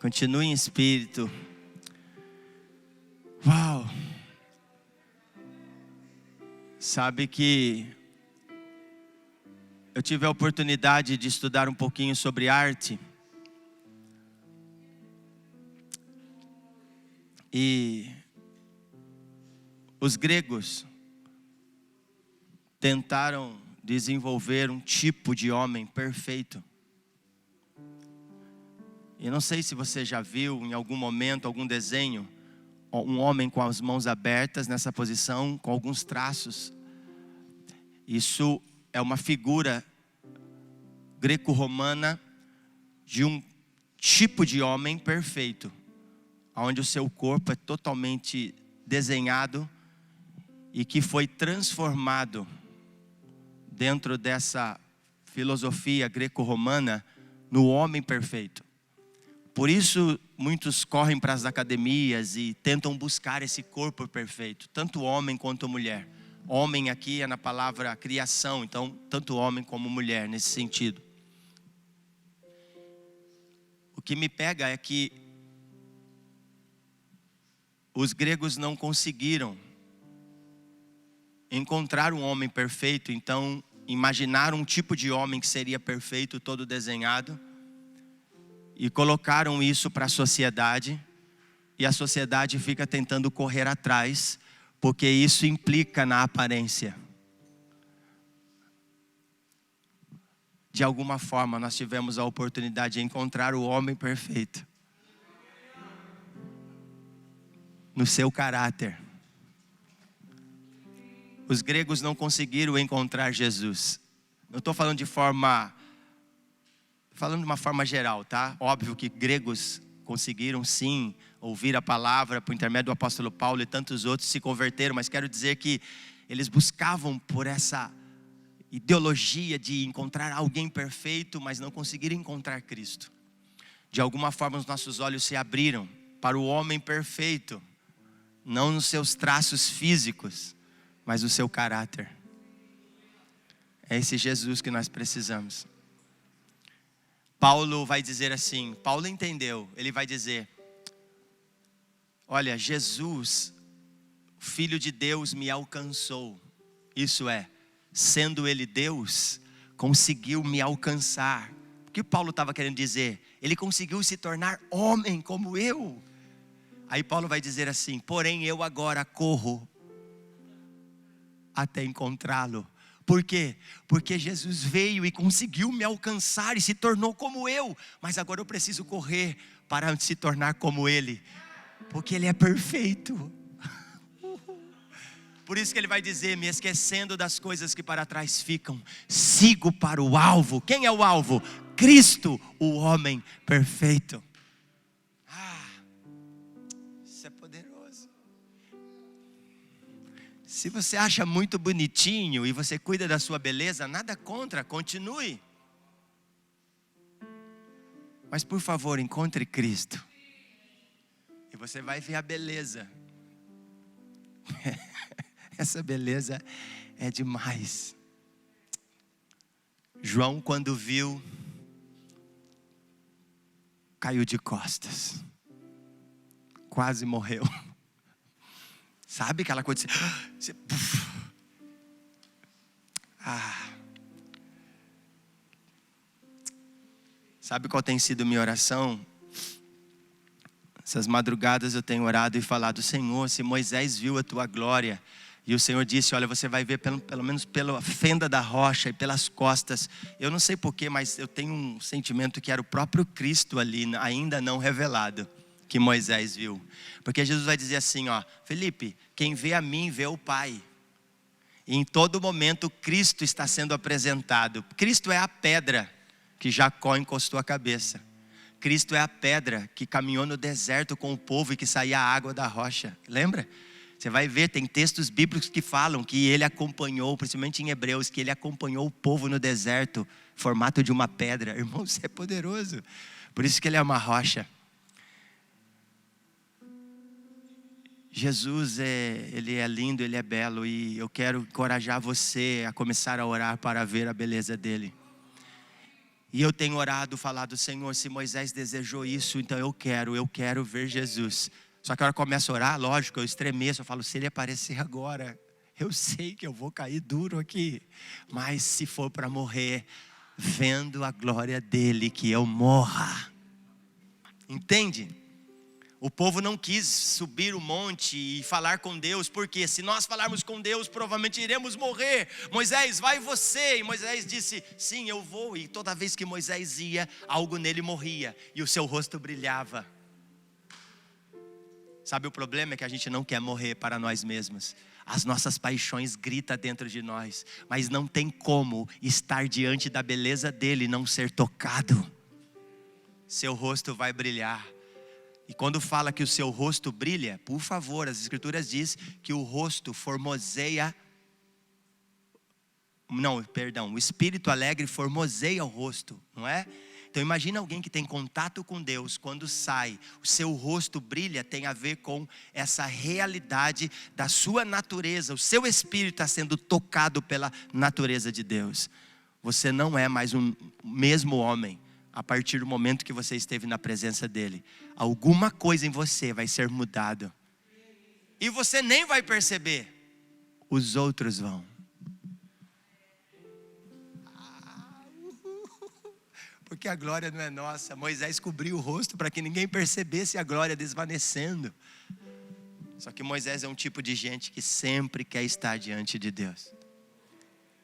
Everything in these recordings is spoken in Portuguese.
Continue em espírito. Uau! Sabe que eu tive a oportunidade de estudar um pouquinho sobre arte. E os gregos tentaram desenvolver um tipo de homem perfeito. E não sei se você já viu em algum momento, algum desenho, um homem com as mãos abertas nessa posição, com alguns traços. Isso é uma figura greco-romana de um tipo de homem perfeito, onde o seu corpo é totalmente desenhado e que foi transformado dentro dessa filosofia greco-romana no homem perfeito. Por isso muitos correm para as academias e tentam buscar esse corpo perfeito, tanto homem quanto mulher. Homem aqui é na palavra criação, então tanto homem como mulher nesse sentido. O que me pega é que os gregos não conseguiram encontrar um homem perfeito, então imaginaram um tipo de homem que seria perfeito, todo desenhado, e colocaram isso para a sociedade, e a sociedade fica tentando correr atrás, porque isso implica na aparência. De alguma forma nós tivemos a oportunidade de encontrar o homem perfeito no seu caráter. Os gregos não conseguiram encontrar Jesus. Eu estou falando de uma forma geral, tá? Óbvio que gregos conseguiram sim ouvir a palavra por intermédio do apóstolo Paulo e tantos outros se converteram, mas quero dizer que eles buscavam por essa ideologia de encontrar alguém perfeito, mas não conseguiram encontrar Cristo. De alguma forma os nossos olhos se abriram para o homem perfeito, não nos seus traços físicos, mas o seu caráter. É esse Jesus que nós precisamos. Paulo vai dizer assim, Paulo entendeu, ele vai dizer: olha, Jesus, Filho de Deus, me alcançou. Isso é, sendo ele Deus, conseguiu me alcançar. O que Paulo estava querendo dizer? Ele conseguiu se tornar homem como eu. Aí Paulo vai dizer assim: porém eu agora corro até encontrá-lo. Por quê? Porque Jesus veio e conseguiu me alcançar e se tornou como eu. Mas agora eu preciso correr para se tornar como ele, porque ele é perfeito. Por isso que ele vai dizer: me esquecendo das coisas que para trás ficam, sigo para o alvo. Quem é o alvo? Cristo, o homem perfeito. Isso é poderoso. Se você acha muito bonitinho e você cuida da sua beleza, nada contra, continue. Mas por favor, encontre Cristo. E você vai ver a beleza. Essa beleza é demais. João, quando viu, caiu de costas. Quase morreu. Sabe aquela coisa de você... Sabe qual tem sido minha oração? Essas madrugadas eu tenho orado e falado: Senhor, se Moisés viu a tua glória, e o Senhor disse: olha, você vai ver pelo menos pela fenda da rocha e pelas costas. Eu não sei porquê, mas eu tenho um sentimento que era o próprio Cristo ali, ainda não revelado, que Moisés viu. Porque Jesus vai dizer assim, ó: Felipe, quem vê a mim vê o Pai. E em todo momento Cristo está sendo apresentado. Cristo é a pedra que Jacó encostou a cabeça. Cristo é a pedra que caminhou no deserto com o povo e que saía a água da rocha. Lembra? Você vai ver, tem textos bíblicos que falam que ele acompanhou, principalmente em Hebreus, que ele acompanhou o povo no deserto, formato de uma pedra. Irmão, isso é poderoso. Por isso que ele é uma rocha. Jesus ele é lindo, ele é belo, e eu quero encorajar você a começar a orar para ver a beleza dele. E eu tenho orado, falado, Senhor, se Moisés desejou isso, então eu quero ver Jesus. Só que a hora que eu começo a orar, lógico, eu estremeço, eu falo, se ele aparecer agora, eu sei que eu vou cair duro aqui. Mas se for para morrer, vendo a glória dele, que eu morra. Entende? O povo não quis subir o monte e falar com Deus, porque se nós falarmos com Deus, provavelmente iremos morrer. Moisés, vai você. E Moisés disse, sim, eu vou. E toda vez que Moisés ia, algo nele morria e o seu rosto brilhava. Sabe, o problema é que a gente não quer morrer para nós mesmos. As nossas paixões gritam dentro de nós, mas não tem como estar diante da beleza dele e não ser tocado. Seu rosto vai brilhar. E quando fala que o seu rosto brilha, por favor, as escrituras diz que o rosto formoseia. O espírito alegre formoseia o rosto, não é? Então imagina alguém que tem contato com Deus, quando sai, o seu rosto brilha, tem a ver com essa realidade da sua natureza. O seu espírito está sendo tocado pela natureza de Deus. Você não é mais o mesmo homem a partir do momento que você esteve na presença dele. Alguma coisa em você vai ser mudado. E você nem vai perceber. Os outros vão. Porque a glória não é nossa. Moisés cobriu o rosto para que ninguém percebesse a glória desvanecendo. Só que Moisés é um tipo de gente que sempre quer estar diante de Deus.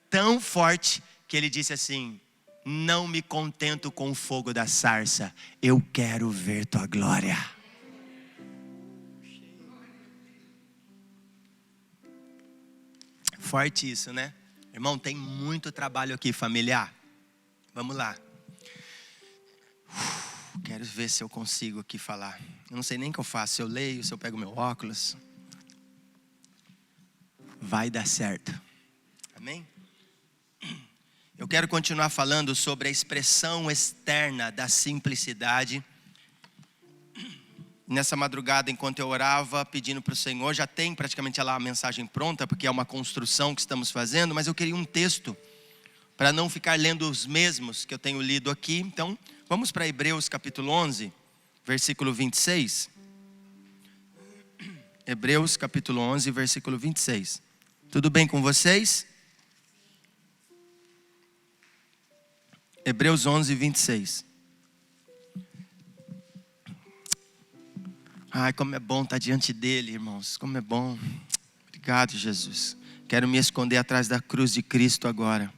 Tão forte que ele disse assim, não me contento com o fogo da sarça, eu quero ver tua glória. Forte isso, né? Irmão, tem muito trabalho aqui, familiar. Vamos lá. Quero ver se eu consigo aqui falar. Eu não sei nem o que eu faço, se eu leio, se eu pego meu óculos. Vai dar certo. Amém? Eu quero continuar falando sobre a expressão externa da simplicidade. Nessa madrugada, enquanto eu orava, pedindo para o Senhor, já tem praticamente lá a mensagem pronta, porque é uma construção que estamos fazendo, mas eu queria um texto, para não ficar lendo os mesmos que eu tenho lido aqui. Então, vamos para Hebreus capítulo 11, versículo 26. Hebreus capítulo 11, versículo 26. Tudo bem com vocês? Hebreus 11, 26. Ai, como é bom estar diante dele, irmãos. Como é bom. Obrigado, Jesus. Quero me esconder atrás da cruz de Cristo agora.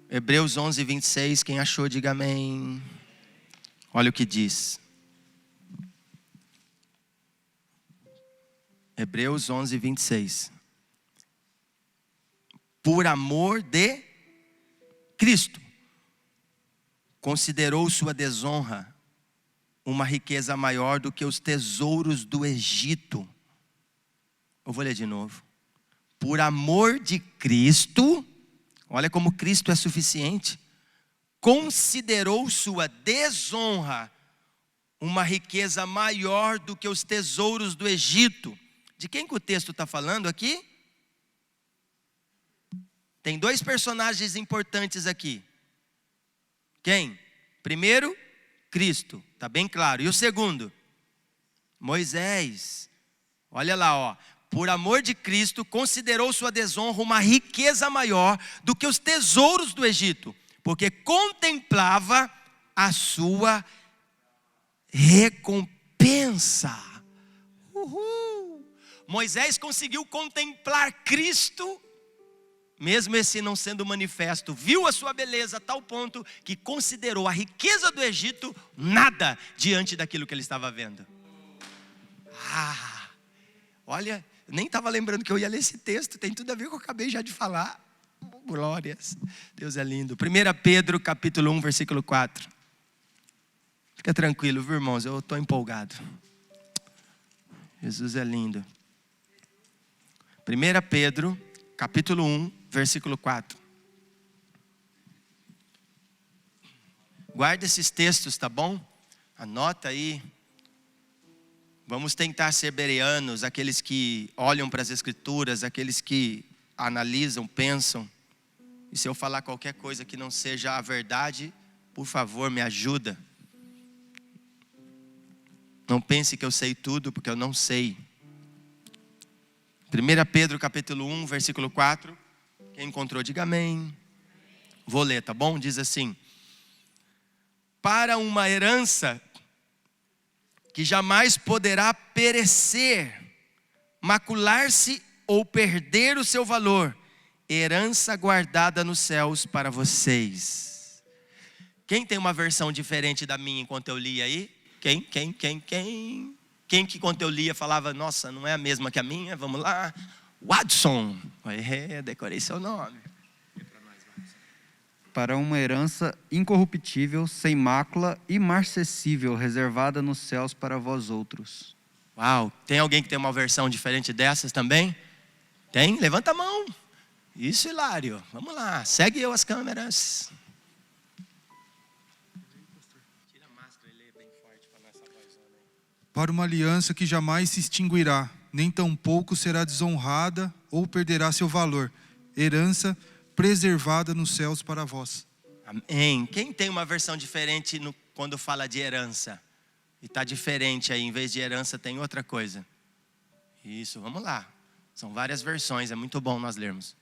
Hebreus 11, 26. Quem achou, diga amém. Olha o que diz. Hebreus 11, 26. Por amor de Cristo, considerou sua desonra uma riqueza maior do que os tesouros do Egito. Eu vou ler de novo. Por amor de Cristo, olha como Cristo é suficiente, considerou sua desonra uma riqueza maior do que os tesouros do Egito. De quem que o texto está falando aqui? Tem dois personagens importantes aqui. Quem? Primeiro, Cristo. Está bem claro. E o segundo? Moisés. Olha lá, ó. Por amor de Cristo, considerou sua desonra uma riqueza maior do que os tesouros do Egito, porque contemplava a sua recompensa. Uhul. Moisés conseguiu contemplar Cristo, mesmo esse não sendo manifesto, viu a sua beleza a tal ponto que considerou a riqueza do Egito nada diante daquilo que ele estava vendo. Olha, nem estava lembrando que eu ia ler esse texto, tem tudo a ver com o que eu acabei já de falar. Glórias, Deus é lindo. 1 Pedro capítulo 1, versículo 4. Fica tranquilo, viu, irmãos, eu estou empolgado. Jesus é lindo. 1 Pedro capítulo 1, versículo 4. Guarda esses textos, tá bom? Anota aí. Vamos tentar ser bereanos, aqueles que olham para as escrituras, aqueles que analisam, pensam. E se eu falar qualquer coisa que não seja a verdade, por favor, me ajuda. Não pense que eu sei tudo, porque eu não sei. 1 Pedro capítulo 1, versículo 4. Quem encontrou, diga amém. Vou ler, tá bom? Diz assim: para uma herança que jamais poderá perecer, macular-se ou perder o seu valor, herança guardada nos céus para vocês. Quem tem uma versão diferente da minha enquanto eu li aí? Quem que quando eu lia falava, nossa, não é a mesma que a minha? Vamos lá. Watson. Decorei seu nome. Para uma herança incorruptível, sem mácula, imarcessível, reservada nos céus para vós outros. Uau, tem alguém que tem uma versão diferente dessas também? Tem? Levanta a mão. Isso, Hilário. Vamos lá, segue eu as câmeras. Para uma aliança que jamais se extinguirá, nem tampouco será desonrada ou perderá seu valor. Herança preservada nos céus para vós. Amém. Quem tem uma versão diferente quando fala de herança? E está diferente aí, em vez de herança tem outra coisa. Isso, vamos lá. São várias versões, é muito bom nós lermos.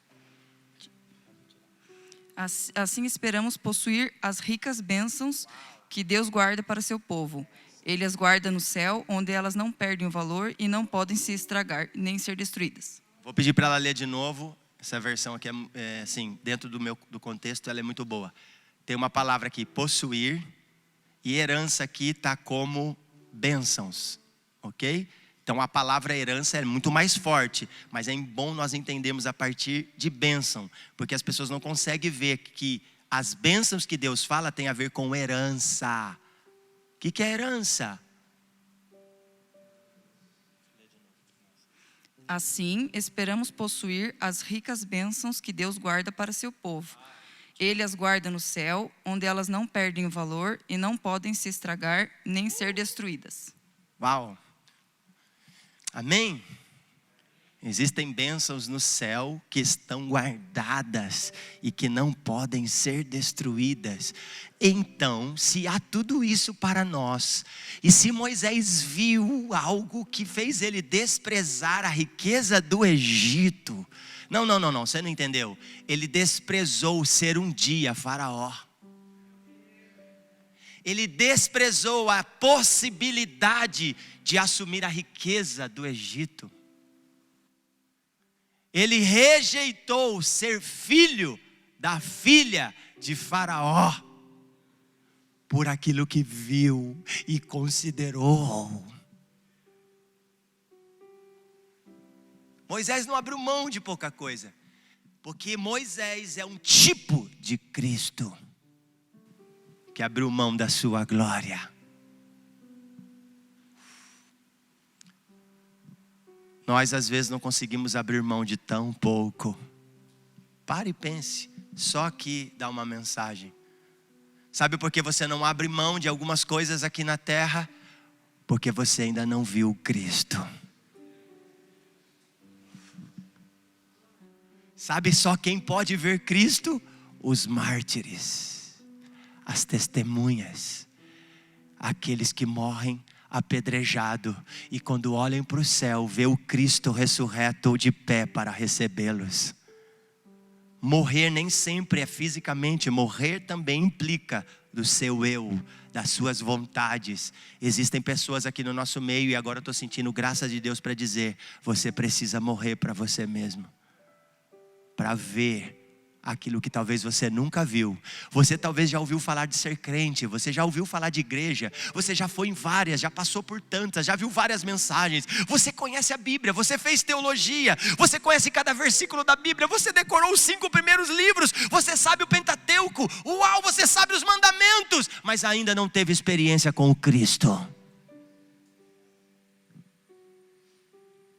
Assim esperamos possuir as ricas bênçãos que Deus guarda para seu povo. Ele as guarda no céu, onde elas não perdem o valor e não podem se estragar, nem ser destruídas. Vou pedir para ela ler de novo. Essa versão aqui, assim, dentro do contexto, ela é muito boa. Tem uma palavra aqui, possuir, e herança aqui está como bênçãos, ok? Então a palavra herança é muito mais forte, mas é bom nós entendermos a partir de bênção, porque as pessoas não conseguem ver que as bênçãos que Deus fala tem a ver com herança. O que é herança? Assim, esperamos possuir as ricas bênçãos que Deus guarda para seu povo. Ele as guarda no céu, onde elas não perdem o valor e não podem se estragar nem ser destruídas. Uau! Amém? Existem bênçãos no céu que estão guardadas e que não podem ser destruídas. Então, se há tudo isso para nós, e se Moisés viu algo que fez ele desprezar a riqueza do Egito, não, você não entendeu. Ele desprezou ser um dia faraó. Ele desprezou a possibilidade de assumir a riqueza do Egito. Ele rejeitou ser filho da filha de Faraó por aquilo que viu e considerou. Moisés não abriu mão de pouca coisa, porque Moisés é um tipo de Cristo que abriu mão da sua glória. Nós às vezes não conseguimos abrir mão de tão pouco. Pare e pense, só aqui dá uma mensagem. Sabe por que você não abre mão de algumas coisas aqui na terra? Porque você ainda não viu Cristo. Sabe só quem pode ver Cristo? Os mártires, as testemunhas, aqueles que morrem apedrejado e quando olham para o céu, vê o Cristo ressurreto de pé para recebê-los. Morrer nem sempre é fisicamente, morrer também implica do seu eu, das suas vontades. Existem pessoas aqui no nosso meio e agora eu estou sentindo graça de Deus para dizer, você precisa morrer para você mesmo, para ver aquilo que talvez você nunca viu. Você talvez já ouviu falar de ser crente, você já ouviu falar de igreja, você já foi em várias, já passou por tantas, já viu várias mensagens, você conhece a Bíblia, você fez teologia, você conhece cada versículo da Bíblia, você decorou os 5 primeiros livros, você sabe o Pentateuco, uau, você sabe os mandamentos, mas ainda não teve experiência com o Cristo.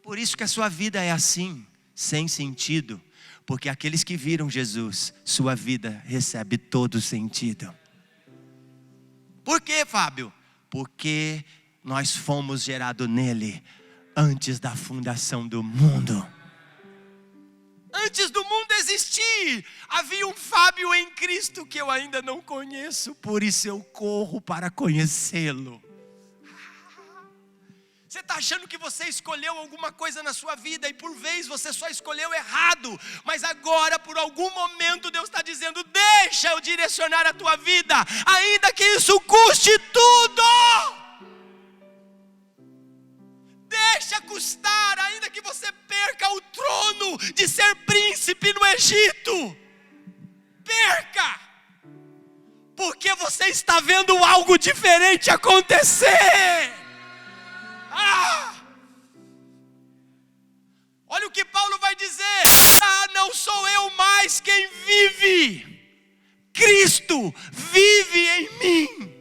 Por isso que a sua vida é assim, sem sentido. Porque aqueles que viram Jesus, sua vida recebe todo sentido. Por quê, Fábio? Porque nós fomos gerados nele antes da fundação do mundo. Antes do mundo existir. existir. Havia um Fábio em Cristo que eu ainda não conheço, por isso eu corro para conhecê-lo. Você está achando que você escolheu alguma coisa na sua vida e por vez você só escolheu errado. Mas agora, por algum momento, Deus está dizendo: deixa eu direcionar a tua vida, ainda que isso custe tudo. Deixa custar, ainda que você perca o trono de ser príncipe no Egito. Perca, porque você está vendo algo diferente acontecer. Olha o que Paulo vai dizer: não sou eu mais quem vive, Cristo vive em mim.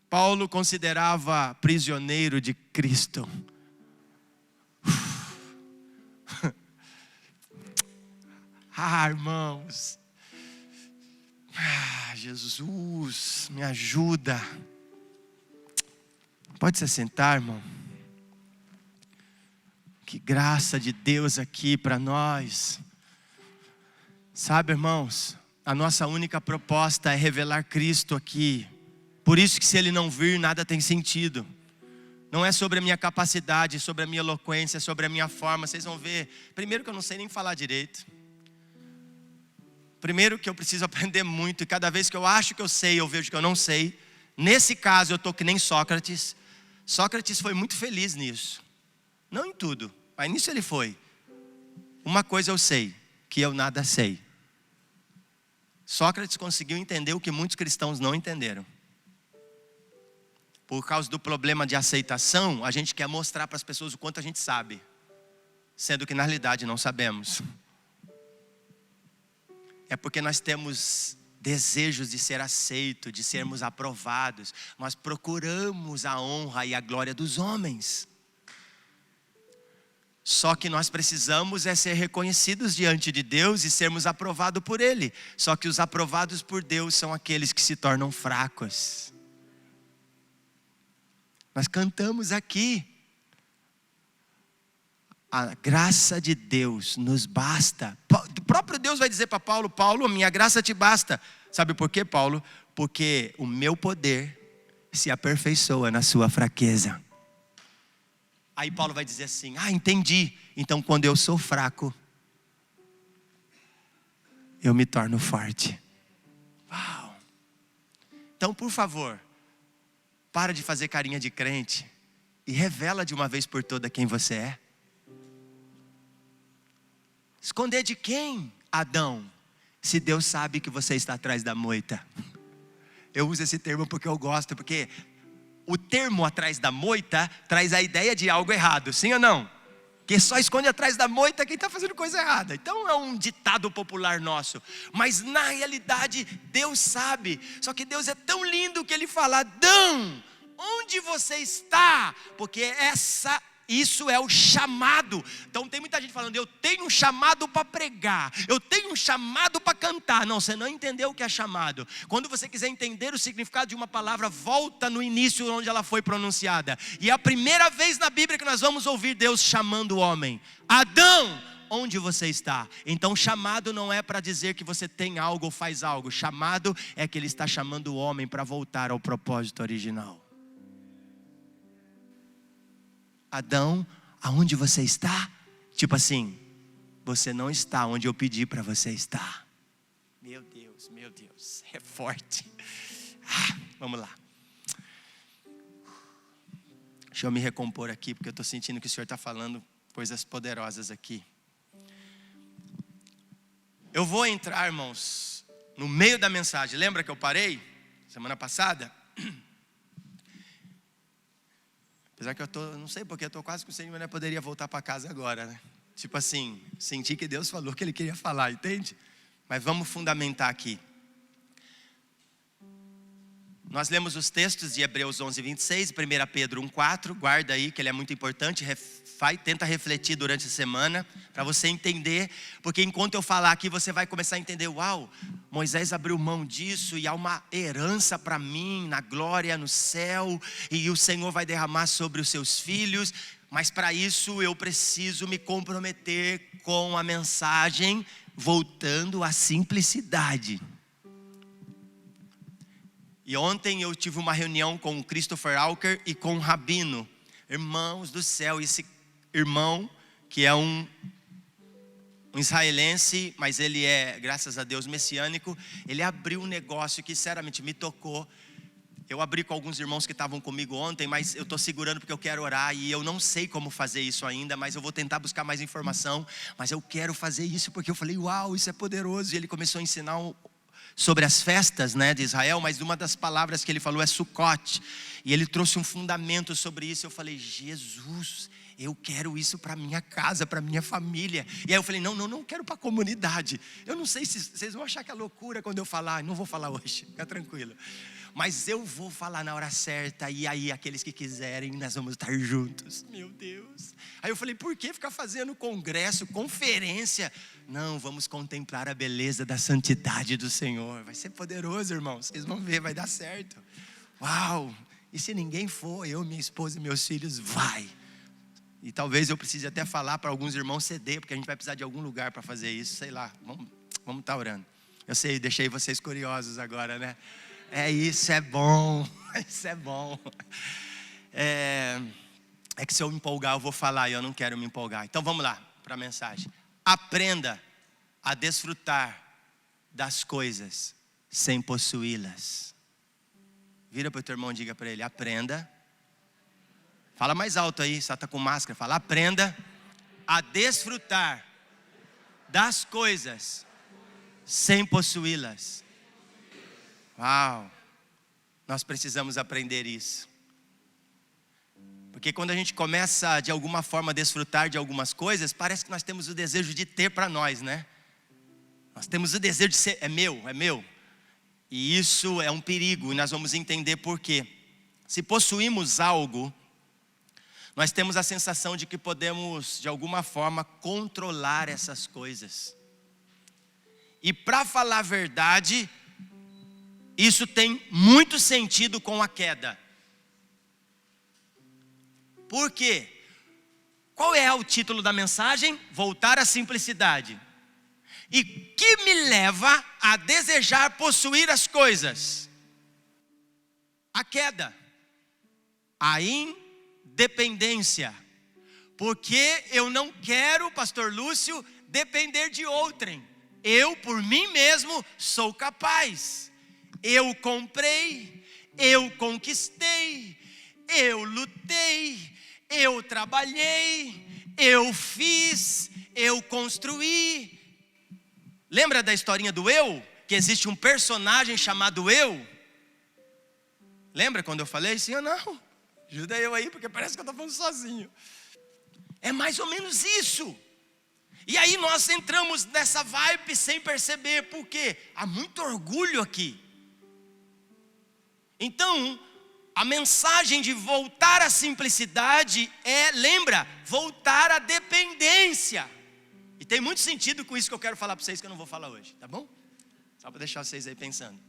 Paulo considerava prisioneiro de Cristo. Irmãos, Jesus, me ajuda. Pode se sentar, irmão. Que graça de Deus aqui para nós. Sabe, irmãos, a nossa única proposta é revelar Cristo aqui. Por isso que se Ele não vir, nada tem sentido. Não é sobre a minha capacidade, sobre a minha eloquência, sobre a minha forma. Vocês vão ver, primeiro que eu não sei nem falar direito. Primeiro que eu preciso aprender muito. E cada vez que eu acho que eu sei, eu vejo que eu não sei. Nesse caso eu estou que nem Sócrates. Sócrates foi muito feliz nisso. Não em tudo, mas nisso ele foi. Uma coisa eu sei, que eu nada sei. Sócrates conseguiu entender o que muitos cristãos não entenderam. Por causa do problema de aceitação, a gente quer mostrar para as pessoas o quanto a gente sabe, sendo que na realidade não sabemos. É porque nós temos desejos de ser aceito, de sermos aprovados. Nós procuramos a honra e a glória dos homens. Só que nós precisamos é ser reconhecidos diante de Deus e sermos aprovados por Ele. Só que os aprovados por Deus são aqueles que se tornam fracos. Nós cantamos aqui: a graça de Deus nos basta. O próprio Deus vai dizer para Paulo: Paulo, a minha graça te basta. Sabe por quê, Paulo? Porque o meu poder se aperfeiçoa na sua fraqueza. Aí Paulo vai dizer assim: entendi. Então quando eu sou fraco, eu me torno forte. Uau. Então, por favor, para de fazer carinha de crente e revela de uma vez por toda quem você é. Esconder de quem, Adão, se Deus sabe que você está atrás da moita? Eu uso esse termo porque eu gosto, porque o termo atrás da moita traz a ideia de algo errado, sim ou não? Que só esconde atrás da moita quem está fazendo coisa errada. Então é um ditado popular nosso. Mas na realidade Deus sabe. Só que Deus é tão lindo que Ele fala: Adão, onde você está? Porque isso é o chamado. Então tem muita gente falando: eu tenho um chamado para pregar, eu tenho um chamado para cantar. Não, você não entendeu o que é chamado. Quando você quiser entender o significado de uma palavra, volta no início onde ela foi pronunciada. E é a primeira vez na Bíblia que nós vamos ouvir Deus chamando o homem: Adão, onde você está? Então chamado não é para dizer que você tem algo ou faz algo. Chamado é que Ele está chamando o homem para voltar ao propósito original. Adão, aonde você está? Tipo assim, você não está onde eu pedi para você estar. Meu Deus, é forte. Vamos lá. Deixa eu me recompor aqui, porque eu estou sentindo que o Senhor está falando coisas poderosas aqui. Eu vou entrar, irmãos, no meio da mensagem. Lembra que eu parei semana passada? Apesar que não sei porque eu estou quase com o Senhor, mas eu poderia voltar para casa agora, né? Tipo assim, senti que Deus falou que Ele queria falar, entende? Mas vamos fundamentar aqui. Nós lemos os textos de Hebreus 11, 26, 1 Pedro 1, 4, guarda aí que ele é muito importante, tenta refletir durante a semana, para você entender, porque enquanto eu falar aqui, você vai começar a entender: uau, Moisés abriu mão disso, e há uma herança para mim, na glória, no céu, e o Senhor vai derramar sobre os seus filhos. Mas para isso eu preciso me comprometer com a mensagem voltando à simplicidade. E ontem eu tive uma reunião com o Christopher Alker e com o Rabino. Irmãos do céu, esse irmão que é um israelense, mas ele é, graças a Deus, messiânico. Ele abriu um negócio que sinceramente me tocou. Eu abri com alguns irmãos que estavam comigo ontem, mas eu estou segurando porque eu quero orar e eu não sei como fazer isso ainda, mas eu vou tentar buscar mais informação. Mas eu quero fazer isso porque eu falei, uau, isso é poderoso. E ele começou a ensinar sobre as festas, né, de Israel, mas uma das palavras que ele falou é Sukkot. E ele trouxe um fundamento sobre isso. Eu falei, Jesus, eu quero isso para minha casa, para minha família. E aí eu falei, não quero para a comunidade. Eu não sei se vocês vão achar que é loucura quando eu falar. Não vou falar hoje, fica tranquilo. Mas eu vou falar na hora certa. E aí aqueles que quiserem, nós vamos estar juntos. Meu Deus. Aí eu falei, por que ficar fazendo congresso, conferência? Não, vamos contemplar a beleza da santidade do Senhor. Vai ser poderoso, irmãos. Vocês vão ver, vai dar certo. Uau. E se ninguém for, eu, minha esposa e meus filhos, vai. E talvez eu precise até falar para alguns irmãos ceder, porque a gente vai precisar de algum lugar para fazer isso. Sei lá, vamos estar orando. Eu sei, deixei vocês curiosos agora, né? Isso é bom. Isso é bom. É que se eu me empolgar eu vou falar e eu não quero me empolgar. Então vamos lá para a mensagem. Aprenda a desfrutar das coisas sem possuí-las. Vira para o teu irmão e diga para ele, aprenda. Fala mais alto aí, só está com máscara. Fala, aprenda a desfrutar das coisas sem possuí-las. Uau, nós precisamos aprender isso. Porque quando a gente começa de alguma forma a desfrutar de algumas coisas, parece que nós temos o desejo de ter para nós, né? Nós temos o desejo de ser, é meu. E isso é um perigo, e nós vamos entender por quê. Se possuímos algo, nós temos a sensação de que podemos, de alguma forma, controlar essas coisas. E para falar a verdade, isso tem muito sentido com a queda. Por quê? Qual é o título da mensagem? Voltar à simplicidade. E que me leva a desejar possuir as coisas? A queda. A independência. Porque eu não quero, pastor Lúcio, depender de outrem. Eu, por mim mesmo, sou capaz. Eu comprei, eu conquistei, eu lutei, eu trabalhei, eu fiz, eu construí. Lembra da historinha do eu? Que existe um personagem chamado eu? Lembra quando eu falei? Sim ou não? Ajuda eu aí, porque parece que eu estou falando sozinho. É mais ou menos isso. E aí nós entramos nessa vibe sem perceber. Por quê? Há muito orgulho aqui. Então, a mensagem de voltar à simplicidade lembra, voltar à dependência. E tem muito sentido com isso que eu quero falar para vocês, que eu não vou falar hoje, tá bom? Só para deixar vocês aí pensando.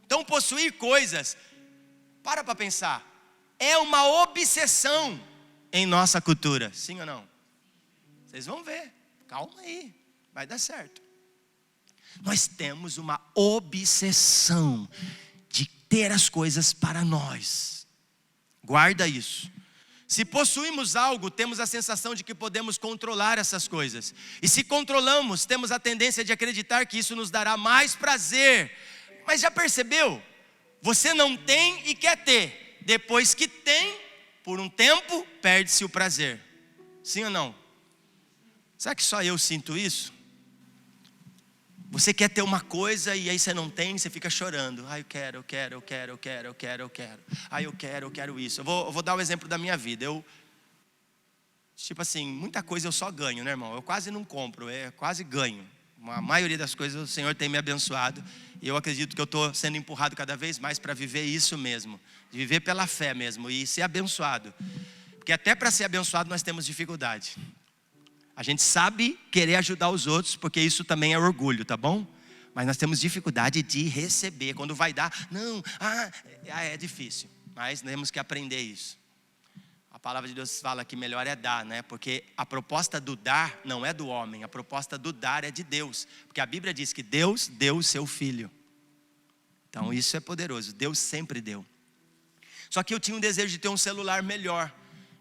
Então, possuir coisas, para pensar, é uma obsessão em nossa cultura, sim ou não? Vocês vão ver, calma aí, vai dar certo. Nós temos uma obsessão de ter as coisas para nós. Guarda isso. Se possuímos algo, temos a sensação de que podemos controlar essas coisas. E se controlamos, temos a tendência de acreditar que isso nos dará mais prazer. Mas já percebeu? Você não tem e quer ter. Depois que tem, por um tempo, perde-se o prazer. Sim ou não? Será que só eu sinto isso? Você quer ter uma coisa e aí você não tem, você fica chorando. Eu quero. Eu quero isso. Eu vou dar o exemplo da minha vida. Tipo assim, muita coisa eu só ganho, né, irmão? Eu quase não compro, quase ganho. A maioria das coisas o Senhor tem me abençoado. E eu acredito que eu estou sendo empurrado cada vez mais para viver isso mesmo. De viver pela fé mesmo e ser abençoado. Porque até para ser abençoado nós temos dificuldade. A gente sabe querer ajudar os outros, porque isso também é orgulho, tá bom? Mas nós temos dificuldade de receber. Quando vai dar, é difícil. Mas temos que aprender isso. palavra de Deus fala que melhor é dar, né? Porque a proposta do dar não é do homem, a proposta do dar é de Deus. Porque a Bíblia diz que Deus deu o seu Filho. Então isso é poderoso, Deus sempre deu. Só que eu tinha um desejo de ter um celular melhor.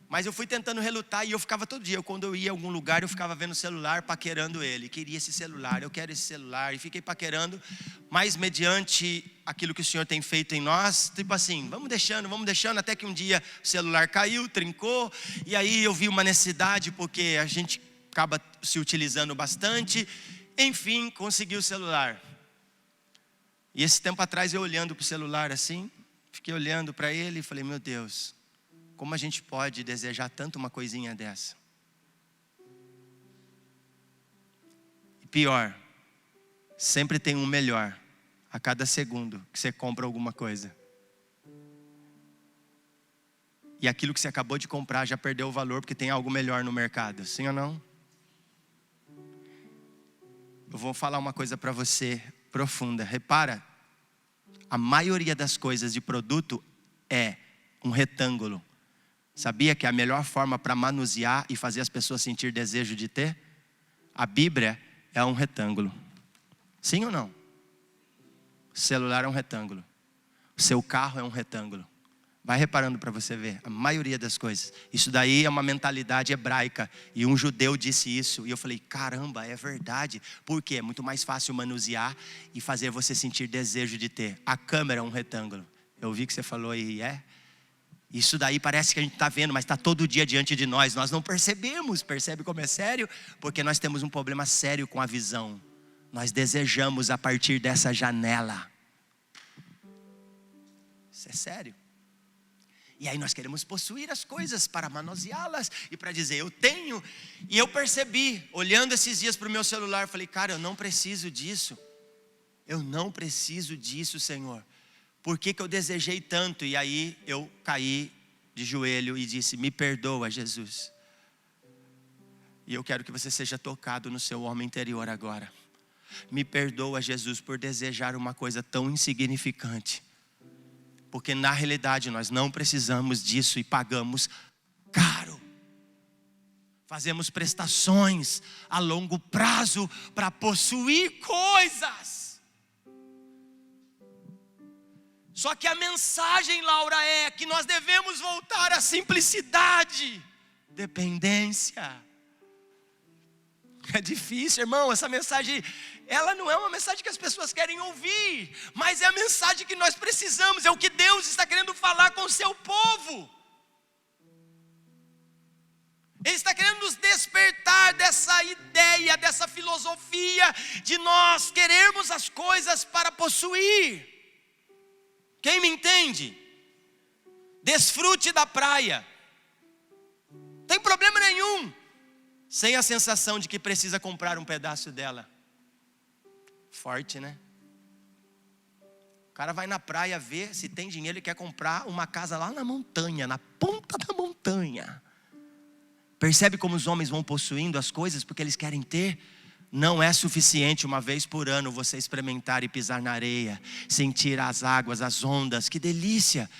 Mas eu fui tentando relutar e eu ficava todo dia, quando eu ia a algum lugar, eu ficava vendo o celular, paquerando ele. Queria esse celular, eu quero esse celular. E fiquei paquerando, mas mediante aquilo que o Senhor tem feito em nós, tipo assim, vamos deixando, até que um dia o celular caiu, trincou. E aí eu vi uma necessidade, porque a gente acaba se utilizando bastante. Enfim, consegui o celular. E esse tempo atrás eu olhando para o celular assim, fiquei olhando para ele e falei, meu Deus, como a gente pode desejar tanto uma coisinha dessa? E pior, sempre tem um melhor a cada segundo que você compra alguma coisa. E aquilo que você acabou de comprar já perdeu o valor porque tem algo melhor no mercado, sim ou não? Eu vou falar uma coisa para você profunda. Repara, a maioria das coisas de produto é um retângulo. Sabia que a melhor forma para manusear e fazer as pessoas sentir desejo de ter? A Bíblia é um retângulo. Sim ou não? O celular é um retângulo. O seu carro é um retângulo. Vai reparando para você ver, a maioria das coisas. Isso daí é uma mentalidade hebraica. E um judeu disse isso. E eu falei, caramba, é verdade. Por quê? É muito mais fácil manusear e fazer você sentir desejo de ter. A câmera é um retângulo. Eu ouvi que você falou e isso daí parece que a gente está vendo, mas está todo dia diante de nós. Nós não percebemos. Percebe como é sério? Porque nós temos um problema sério com a visão. Nós desejamos a partir dessa janela. Isso é sério. E aí nós queremos possuir as coisas para manuseá-las e para dizer, eu tenho. E eu percebi, olhando esses dias para o meu celular, falei, cara, eu não preciso disso. Eu não preciso disso, Senhor. Por que eu desejei tanto? E aí eu caí de joelho e disse, me perdoa, Jesus. E eu quero que você seja tocado no seu homem interior agora. Me perdoa, Jesus, por desejar uma coisa tão insignificante. Porque na realidade nós não precisamos disso e pagamos caro. Fazemos prestações a longo prazo para possuir coisas. Só que a mensagem, Laura, é que nós devemos voltar à simplicidade, dependência. É difícil, irmão, essa mensagem, ela não é uma mensagem que as pessoas querem ouvir, mas é a mensagem que nós precisamos, é o que Deus está querendo falar com o seu povo. Ele está querendo nos despertar dessa ideia, dessa filosofia de nós querermos as coisas para possuir. Quem me entende? Desfrute da praia. Não tem problema nenhum. Sem a sensação de que precisa comprar um pedaço dela. Forte, né? O cara vai na praia ver se tem dinheiro e quer comprar uma casa lá na montanha, na ponta da montanha. Percebe como os homens vão possuindo as coisas porque eles querem ter? Não é suficiente uma vez por ano você experimentar e pisar na areia, sentir as águas, as ondas, que delícia.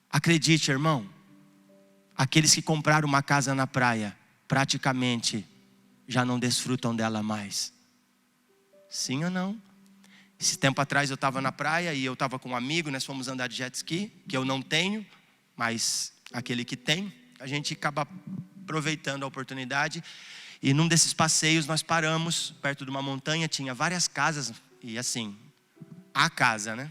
Acredite, irmão, aqueles que compraram uma casa na praia, praticamente já não desfrutam dela mais. Sim ou não? Esse tempo atrás eu estava na praia e eu estava com um amigo, nós fomos andar de jet ski, que eu não tenho, mas aquele que tem, a gente acaba aproveitando a oportunidade. E num desses passeios nós paramos perto de uma montanha, tinha várias casas, e assim, a casa, né?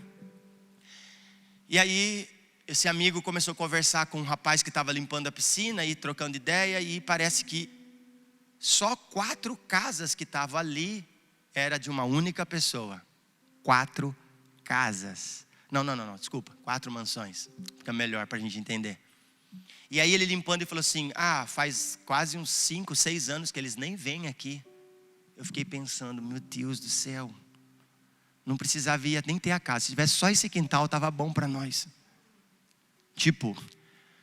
E aí esse amigo começou a conversar com um rapaz que estava limpando a piscina e trocando ideia, e parece que só 4 casas que estavam ali era de uma única pessoa. 4 casas. Não, desculpa, 4 mansões. Fica melhor para a gente entender. E aí ele limpando e falou assim, faz quase uns 5, 6 anos que eles nem vêm aqui. Eu fiquei pensando, meu Deus do céu, não precisava nem ter a casa. Se tivesse só esse quintal, estava bom para nós. Tipo,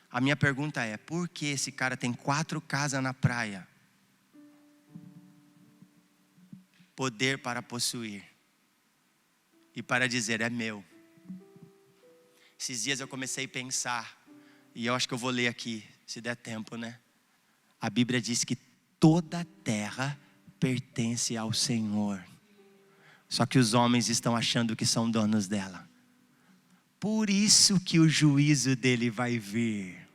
a minha pergunta é, por que esse cara tem 4 casas na praia? Poder para possuir. E para dizer, é meu. Esses dias eu comecei a pensar, e eu acho que eu vou ler aqui. se der tempo, né? A Bíblia diz que toda a terra pertence ao Senhor. Só que os homens estão achando que são donos dela. Por isso que o juízo dele vai vir.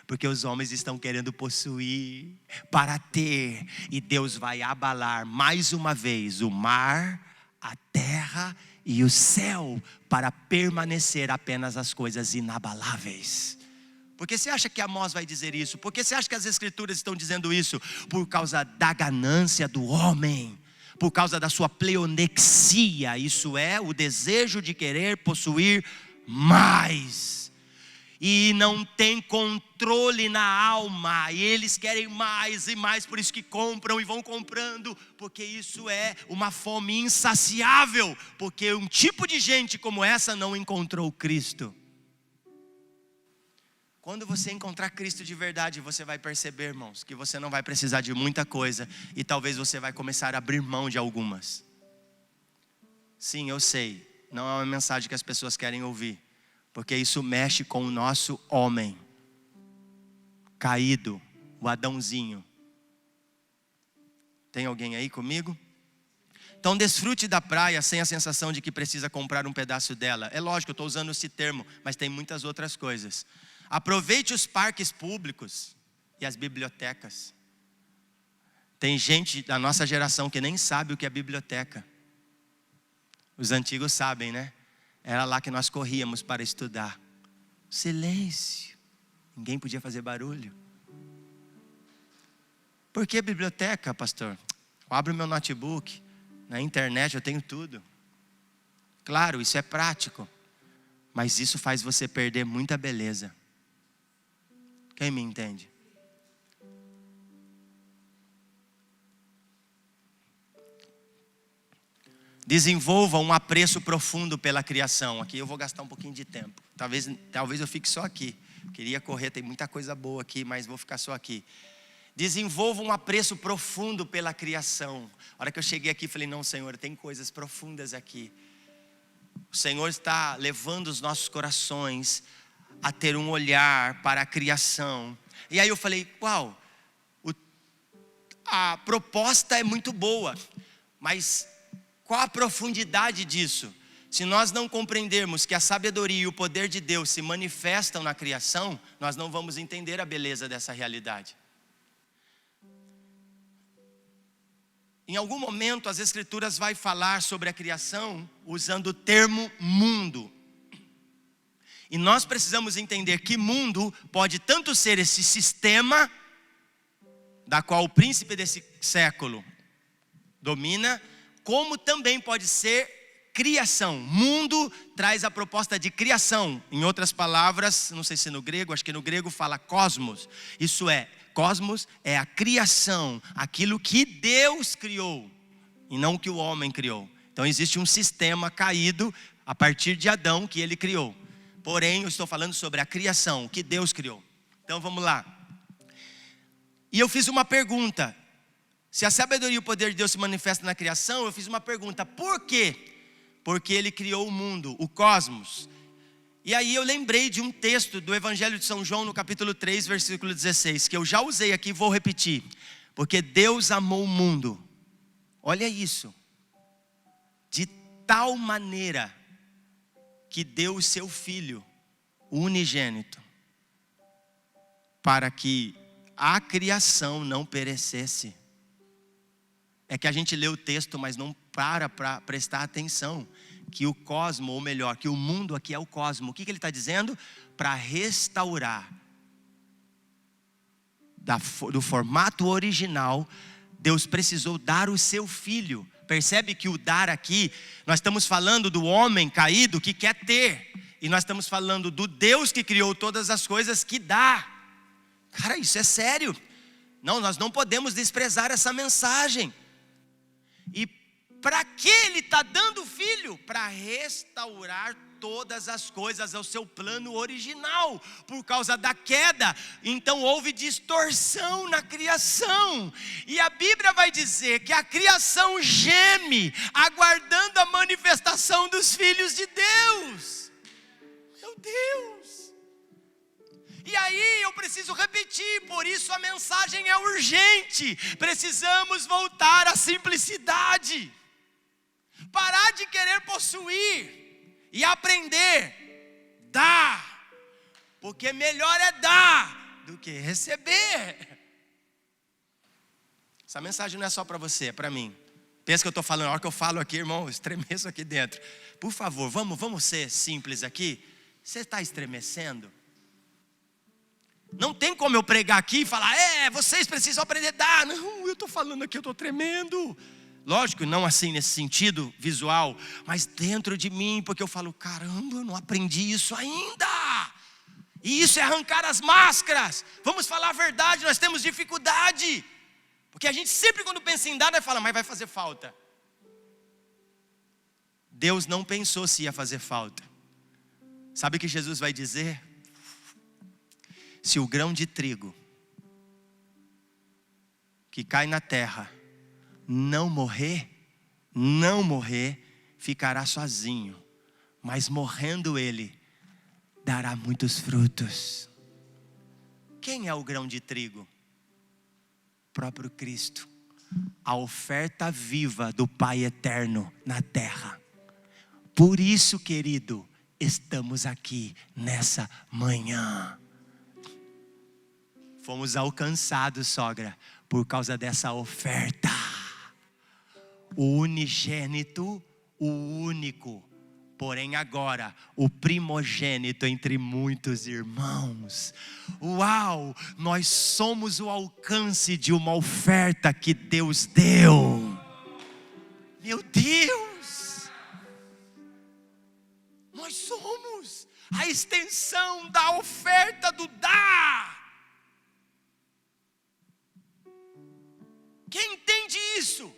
Porque os homens estão querendo possuir, para ter. E Deus vai abalar mais uma vez o mar, a terra e o céu, para permanecer apenas as coisas inabaláveis. Por que você acha que Amós vai dizer isso? Por que você acha que as escrituras estão dizendo isso? Por causa da ganância do homem, por causa da sua pleonexia, isso é, o desejo de querer possuir mais. E não tem controle na alma, e eles querem mais e mais, por isso que compram e vão comprando, porque isso é uma fome insaciável, porque um tipo de gente como essa não encontrou Cristo. Quando você encontrar Cristo de verdade, você vai perceber, irmãos, que você não vai precisar de muita coisa, e talvez você vai começar a abrir mão de algumas. Sim, eu sei, não é uma mensagem que as pessoas querem ouvir, porque isso mexe com o nosso homem caído, o Adãozinho. Tem alguém aí comigo? Então desfrute da praia sem a sensação de que precisa comprar um pedaço dela. É lógico, eu estou usando esse termo, mas tem muitas outras coisas. Aproveite os parques públicos e as bibliotecas. Tem gente da nossa geração que nem sabe o que é biblioteca. Os antigos sabem, né? Era lá que nós corríamos para estudar. Silêncio. Ninguém podia fazer barulho. Por que biblioteca, pastor? Eu abro meu notebook. Na internet eu tenho tudo. Claro, isso é prático. Mas isso faz você perder muita beleza. Quem me entende? Desenvolva um apreço profundo pela criação. Aqui eu vou gastar um pouquinho de tempo. Talvez eu fique só aqui. Queria correr, tem muita coisa boa aqui, mas vou ficar só aqui. Desenvolva um apreço profundo pela criação. A hora que eu cheguei aqui, falei, não, Senhor, tem coisas profundas aqui. O Senhor está levando os nossos corações a ter um olhar para a criação. E aí eu falei, uau, a proposta é muito boa, mas qual a profundidade disso? Se nós não compreendermos que a sabedoria e o poder de Deus se manifestam na criação, nós não vamos entender a beleza dessa realidade. Em algum momento as escrituras vai falar sobre a criação usando o termo mundo. E nós precisamos entender que mundo pode tanto ser esse sistema, da qual o príncipe desse século domina, como também pode ser criação. Mundo traz a proposta de criação. Em outras palavras, não sei se no grego, acho que no grego fala cosmos. Isso é, cosmos é a criação, aquilo que Deus criou, e não o que o homem criou. Então existe um sistema caído a partir de Adão que ele criou. Porém, eu estou falando sobre a criação, o que Deus criou. Então vamos lá. E eu fiz uma pergunta. Se a sabedoria e o poder de Deus se manifestam na criação, eu fiz uma pergunta. Por quê? Porque Ele criou o mundo, o cosmos. E aí eu lembrei de um texto do Evangelho de São João, no capítulo 3, versículo 16, que eu já usei aqui e vou repetir. Porque Deus amou o mundo. Olha isso. De tal maneira que deu o seu Filho, o unigênito, para que a criação não perecesse. É que a gente lê o texto, mas não para prestar atenção. Que o cosmo, ou melhor, que o mundo aqui é o cosmo. O que ele está dizendo? Para restaurar do formato original, Deus precisou dar o seu Filho. Percebe que o dar aqui, nós estamos falando do homem caído que quer ter. E nós estamos falando do Deus que criou todas as coisas que dá. Cara, isso é sério. Não, nós não podemos desprezar essa mensagem. E para que Ele está dando o Filho? Para restaurar todas as coisas ao seu plano original. Por causa da queda, então houve distorção na criação. E a Bíblia vai dizer que a criação geme, aguardando a manifestação dos filhos de Deus. Meu Deus! E aí eu eu preciso repetir, por isso a mensagem é urgente. Precisamos voltar à simplicidade. Parar de querer possuir e aprender, dar. Porque melhor é dar do que receber. Essa mensagem não é só para você, é para mim. Pensa que eu estou falando, na hora que eu falo aqui, irmão, eu estremeço aqui dentro. Por favor, vamos ser simples aqui. Você está estremecendo? Não tem como eu pregar aqui e falar, vocês precisam aprender a dar. Não, eu estou falando aqui, eu estou tremendo. Lógico, não assim nesse sentido visual, mas dentro de mim, porque eu falo, caramba, eu não aprendi isso ainda. E isso é arrancar as máscaras. Vamos falar a verdade, nós temos dificuldade. Porque a gente sempre quando pensa em dar, vai falar, mas vai fazer falta. Deus não pensou se ia fazer falta. Sabe o que Jesus vai dizer? Se o grão de trigo que cai na terra não morrer, ficará sozinho. Mas morrendo ele, dará muitos frutos. Quem é o grão de trigo? Próprio Cristo, a oferta viva do Pai eterno na terra. Por isso, querido, estamos aqui nessa manhã. Fomos alcançados, sogra, por causa dessa oferta. O unigênito, o único, porém agora o primogênito entre muitos irmãos. Uau, nós somos o alcance de uma oferta que Deus deu. Meu Deus, nós somos a extensão da oferta do dar. Quem entende isso?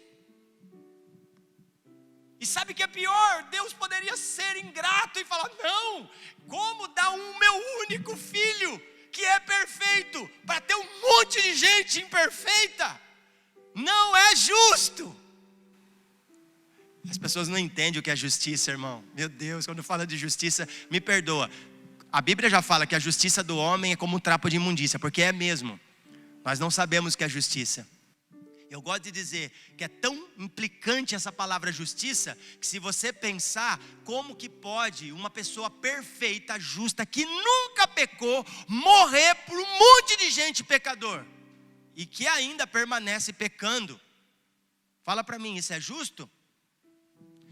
E sabe o que é pior? Deus poderia ser ingrato e falar, não, como dar um meu único filho, que é perfeito, para ter um monte de gente imperfeita? Não é justo. As pessoas não entendem o que é justiça, irmão. Meu Deus, quando fala de justiça, me perdoa. A Bíblia já fala que a justiça do homem é como um trapo de imundícia, porque é mesmo. Nós não sabemos o que é justiça. Eu gosto de dizer que é tão implicante essa palavra justiça, que se você pensar, como que pode uma pessoa perfeita, justa, que nunca pecou, morrer por um monte de gente pecador, e que ainda permanece pecando? Fala para mim, isso é justo?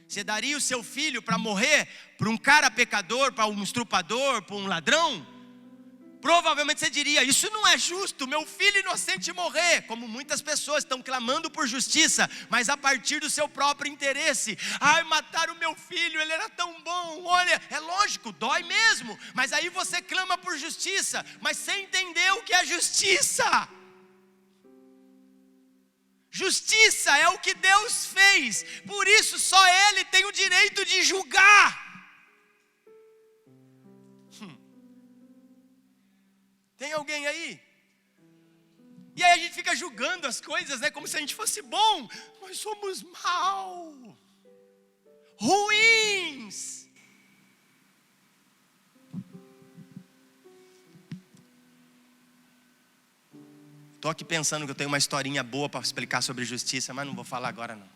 Você daria o seu filho para morrer por um cara pecador, para um estrupador, por um ladrão? Provavelmente você diria, isso não é justo, meu filho inocente morrer. Como muitas pessoas estão clamando por justiça, mas a partir do seu próprio interesse. Ai, mataram o meu filho, ele era tão bom. Olha, é lógico, dói mesmo. Mas aí você clama por justiça, mas sem entender o que é justiça. Justiça é o que Deus fez, por isso só Ele tem o direito de julgar. Tem alguém aí? E aí a gente fica julgando as coisas, né? Como se a gente fosse bom. Nós somos mal, ruins. Estou aqui pensando que eu tenho uma historinha boa para explicar sobre justiça, mas não vou falar agora não.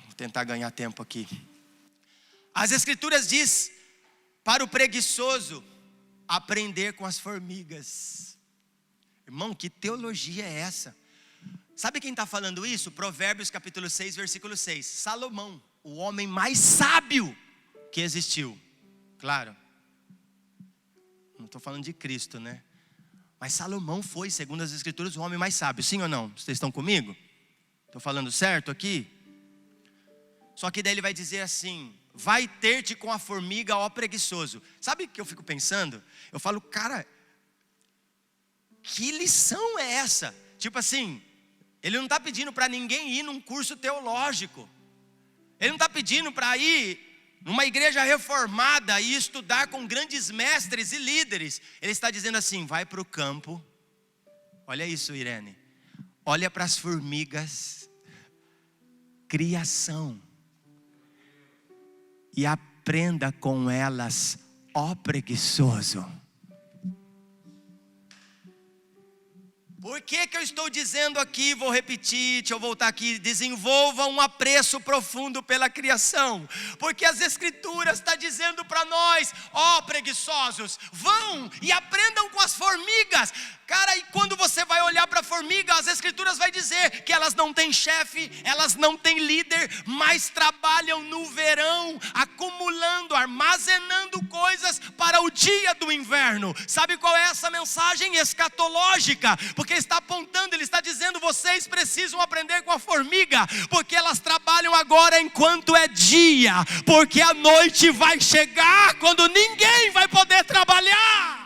Vou tentar ganhar tempo aqui. As Escrituras diz para o preguiçoso aprender com as formigas. Irmão, que teologia é essa? Sabe quem está falando isso? Provérbios capítulo 6, versículo 6. Salomão, o homem mais sábio que existiu. Claro, não estou falando de Cristo, né? Mas Salomão foi, segundo as Escrituras, o homem mais sábio. Sim ou não? Vocês estão comigo? Estou falando certo aqui? Só que daí ele vai dizer assim: vai ter-te com a formiga, ó preguiçoso. Sabe o que eu fico pensando? Eu falo, cara, que lição é essa? Tipo assim, ele não está pedindo para ninguém ir num curso teológico. Ele não está pedindo para ir numa igreja reformada e estudar com grandes mestres e líderes. Ele está dizendo assim, vai para o campo. Olha isso, Irene. Olha para as formigas. Criação. E aprenda com elas, ó preguiçoso. Por que eu estou dizendo aqui, vou repetir, deixa eu voltar aqui, desenvolva um apreço profundo pela criação, porque as escrituras estão dizendo para nós, ó preguiçosos, vão e aprendam com as formigas. Cara, e quando você vai olhar para a formiga, as escrituras vai dizer que elas não têm chefe, elas não têm líder, mas trabalham no verão, acumulando, armazenando coisas para o dia do inverno. Sabe qual é essa mensagem escatológica? Porque está apontando, ele está dizendo, vocês precisam aprender com a formiga, porque elas trabalham agora enquanto é dia, porque a noite vai chegar quando ninguém vai poder trabalhar.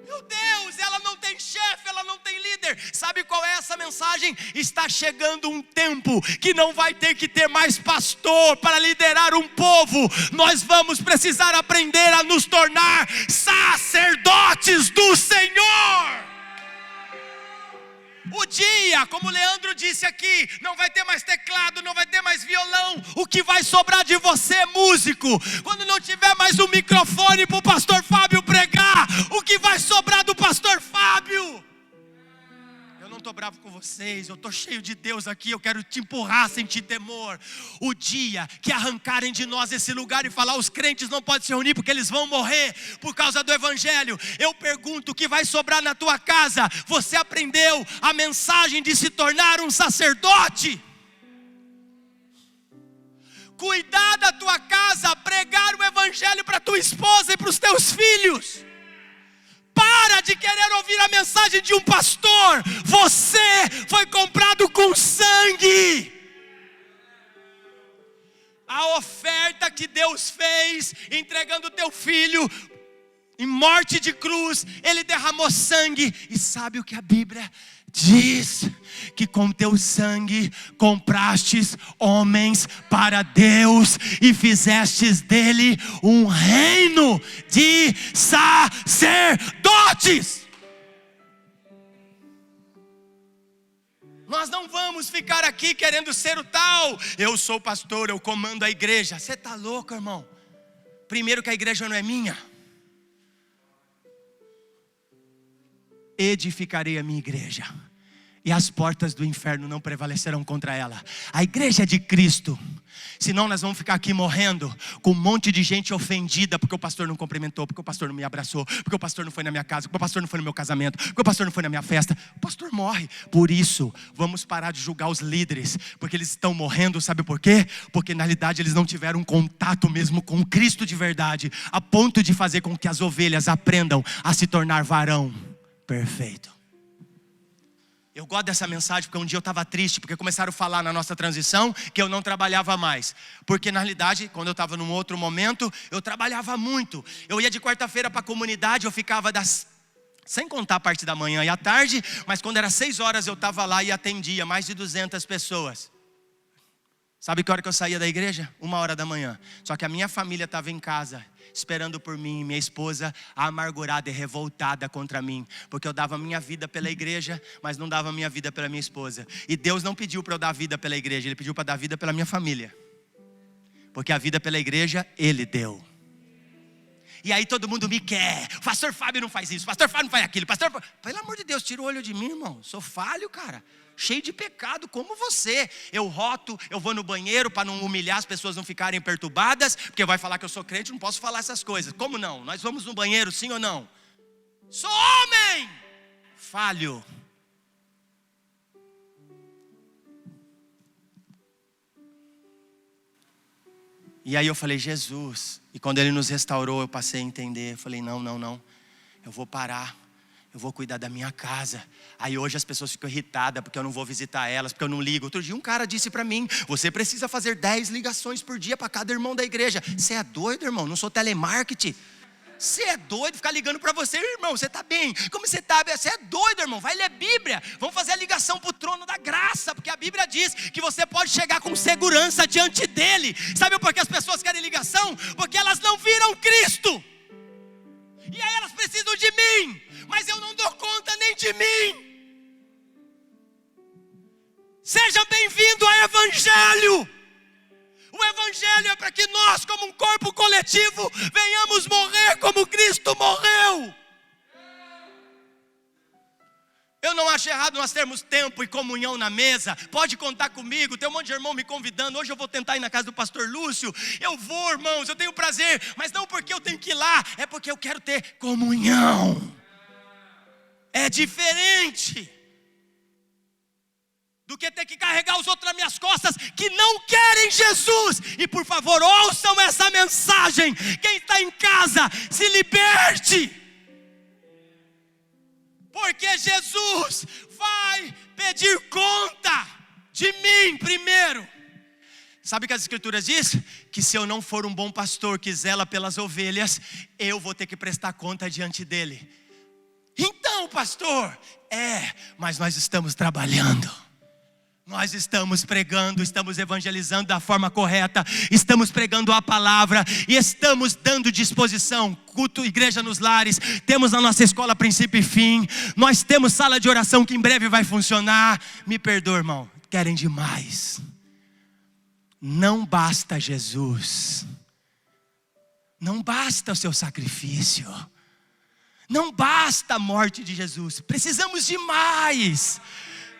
Meu Deus, ela não tem chefe, ela não tem líder. Sabe qual é essa mensagem? Está chegando um tempo que não vai ter que ter mais pastor para liderar um povo. Nós vamos precisar aprender a nos tornar sacerdotes do Senhor. O dia, como o Leandro disse aqui, não vai ter mais teclado, não vai ter mais violão. O que vai sobrar de você é músico. Quando não tiver mais um microfone para o pastor Fábio pregar, o que vai sobrar do pastor Fábio? Eu não estou bravo com vocês, eu estou cheio de Deus aqui, eu quero te empurrar a sentir temor. O dia que arrancarem de nós esse lugar e falar, os crentes não podem se reunir porque eles vão morrer por causa do evangelho. Eu pergunto, o que vai sobrar na tua casa? Você aprendeu a mensagem de se tornar um sacerdote? Cuidar da tua casa, pregar o evangelho para tua esposa e para os teus filhos. Para de querer ouvir a mensagem de um pastor. Você foi comprado com sangue. A oferta que Deus fez, entregando teu filho em morte de cruz, Ele derramou sangue. E sabe o que a Bíblia diz? Que com teu sangue comprastes homens para Deus e fizestes dele um reino de sacerdotes. Nós não vamos ficar aqui querendo ser o tal. Eu sou pastor, eu comando a igreja. Você está louco, irmão? Primeiro que a igreja não é minha. Edificarei a minha igreja, e as portas do inferno não prevalecerão contra ela. A igreja é de Cristo. Senão nós vamos ficar aqui morrendo com um monte de gente ofendida porque o pastor não cumprimentou, porque o pastor não me abraçou, porque o pastor não foi na minha casa, porque o pastor não foi no meu casamento, porque o pastor não foi na minha festa. O pastor morre. Por isso, vamos parar de julgar os líderes, porque eles estão morrendo, sabe por quê? Porque na realidade eles não tiveram um contato mesmo com Cristo de verdade, a ponto de fazer com que as ovelhas aprendam a se tornar varão perfeito. Eu gosto dessa mensagem porque um dia eu estava triste, porque começaram a falar na nossa transição que eu não trabalhava mais. Porque na realidade, quando eu estava num outro momento, eu trabalhava muito. Eu ia de quarta-feira para a comunidade, eu ficava sem contar a parte da manhã e à tarde, mas quando era 6 horas eu estava lá e atendia mais de 200 pessoas. Sabe que hora que eu saía da igreja? 1h da manhã. Só que a minha família estava em casa, esperando por mim, minha esposa amargurada e revoltada contra mim, porque eu dava minha vida pela igreja, mas não dava minha vida pela minha esposa. E Deus não pediu para eu dar vida pela igreja, Ele pediu para dar vida pela minha família, porque a vida pela igreja Ele deu. E aí todo mundo me quer, o pastor Fábio não faz isso, o pastor Fábio não faz aquilo, pastor... Pelo amor de Deus, tira o olho de mim, irmão. Sou falho, cara, cheio de pecado como você. Eu roto, eu vou no banheiro para não humilhar, as pessoas não ficarem perturbadas, porque vai falar que eu sou crente, não posso falar essas coisas. Como não? Nós vamos no banheiro, sim ou não? Sou homem, falho. E aí eu falei, Jesus. E quando Ele nos restaurou, eu passei a entender. Eu falei, não, eu vou parar. Eu vou cuidar da minha casa. Aí hoje as pessoas ficam irritadas porque eu não vou visitar elas, porque eu não ligo. Outro dia um cara disse para mim, você precisa fazer 10 ligações por dia para cada irmão da igreja. Você é doido, irmão? Não sou telemarketing. Você é doido ficar ligando para você, irmão? Você está bem? Como você está? Você é doido, irmão? Vai ler Bíblia. Vamos fazer a ligação para o trono da graça, porque a Bíblia diz que você pode chegar com segurança diante dele. Sabe por que as pessoas querem ligação? Porque elas não viram Cristo. E aí elas precisam de mim, mas eu não dou conta nem de mim. Seja bem-vindo ao Evangelho. O Evangelho é para que nós, como um corpo coletivo, venhamos morrer como Cristo morreu. Eu não acho errado nós termos tempo e comunhão na mesa. Pode contar comigo, tem um monte de irmão me convidando. Hoje eu vou tentar ir na casa do pastor Lúcio. Eu vou, irmãos, eu tenho prazer. Mas não porque eu tenho que ir lá, é porque eu quero ter comunhão. É diferente do que ter que carregar os outros nas minhas costas que não querem Jesus. E por favor, ouçam essa mensagem. Quem está em casa, se liberte. Porque Jesus vai pedir conta de mim primeiro. Sabe o que as escrituras dizem? Que se eu não for um bom pastor que zela pelas ovelhas, eu vou ter que prestar conta diante dele. Então, pastor, mas nós estamos trabalhando. Nós estamos pregando, estamos evangelizando da forma correta, estamos pregando a palavra e estamos dando disposição. Culto, igreja nos lares, temos a nossa escola princípio e fim, nós temos sala de oração que em breve vai funcionar. Me perdoa, irmão, querem demais. Não basta Jesus, não basta o seu sacrifício, não basta a morte de Jesus, precisamos de mais.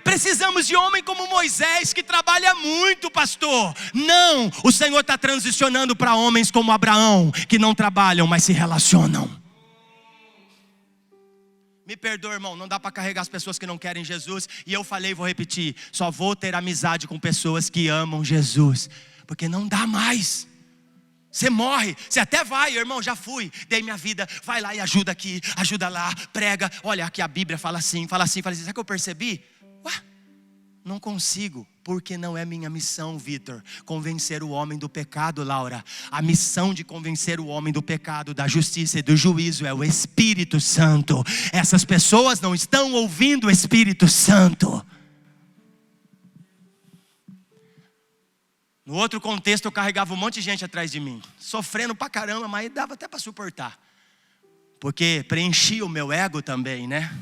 Precisamos de homem como Moisés, que trabalha muito, pastor. Não, o Senhor está transicionando para homens como Abraão, que não trabalham, mas se relacionam. Me perdoa, irmão, não dá para carregar as pessoas que não querem Jesus. E eu falei, vou repetir, só vou ter amizade com pessoas que amam Jesus, porque não dá mais. Você morre, você até vai, irmão, já fui, dei minha vida, vai lá e ajuda aqui, ajuda lá, prega. Olha, aqui a Bíblia fala assim. Sabe o que eu percebi? Não consigo, porque não é minha missão, Vitor, convencer o homem do pecado, Laura. A missão de convencer o homem do pecado, da justiça e do juízo é o Espírito Santo. Essas pessoas não estão ouvindo o Espírito Santo. No outro contexto eu carregava um monte de gente atrás de mim, sofrendo pra caramba, mas dava até para suportar, porque preenchia o meu ego também, né?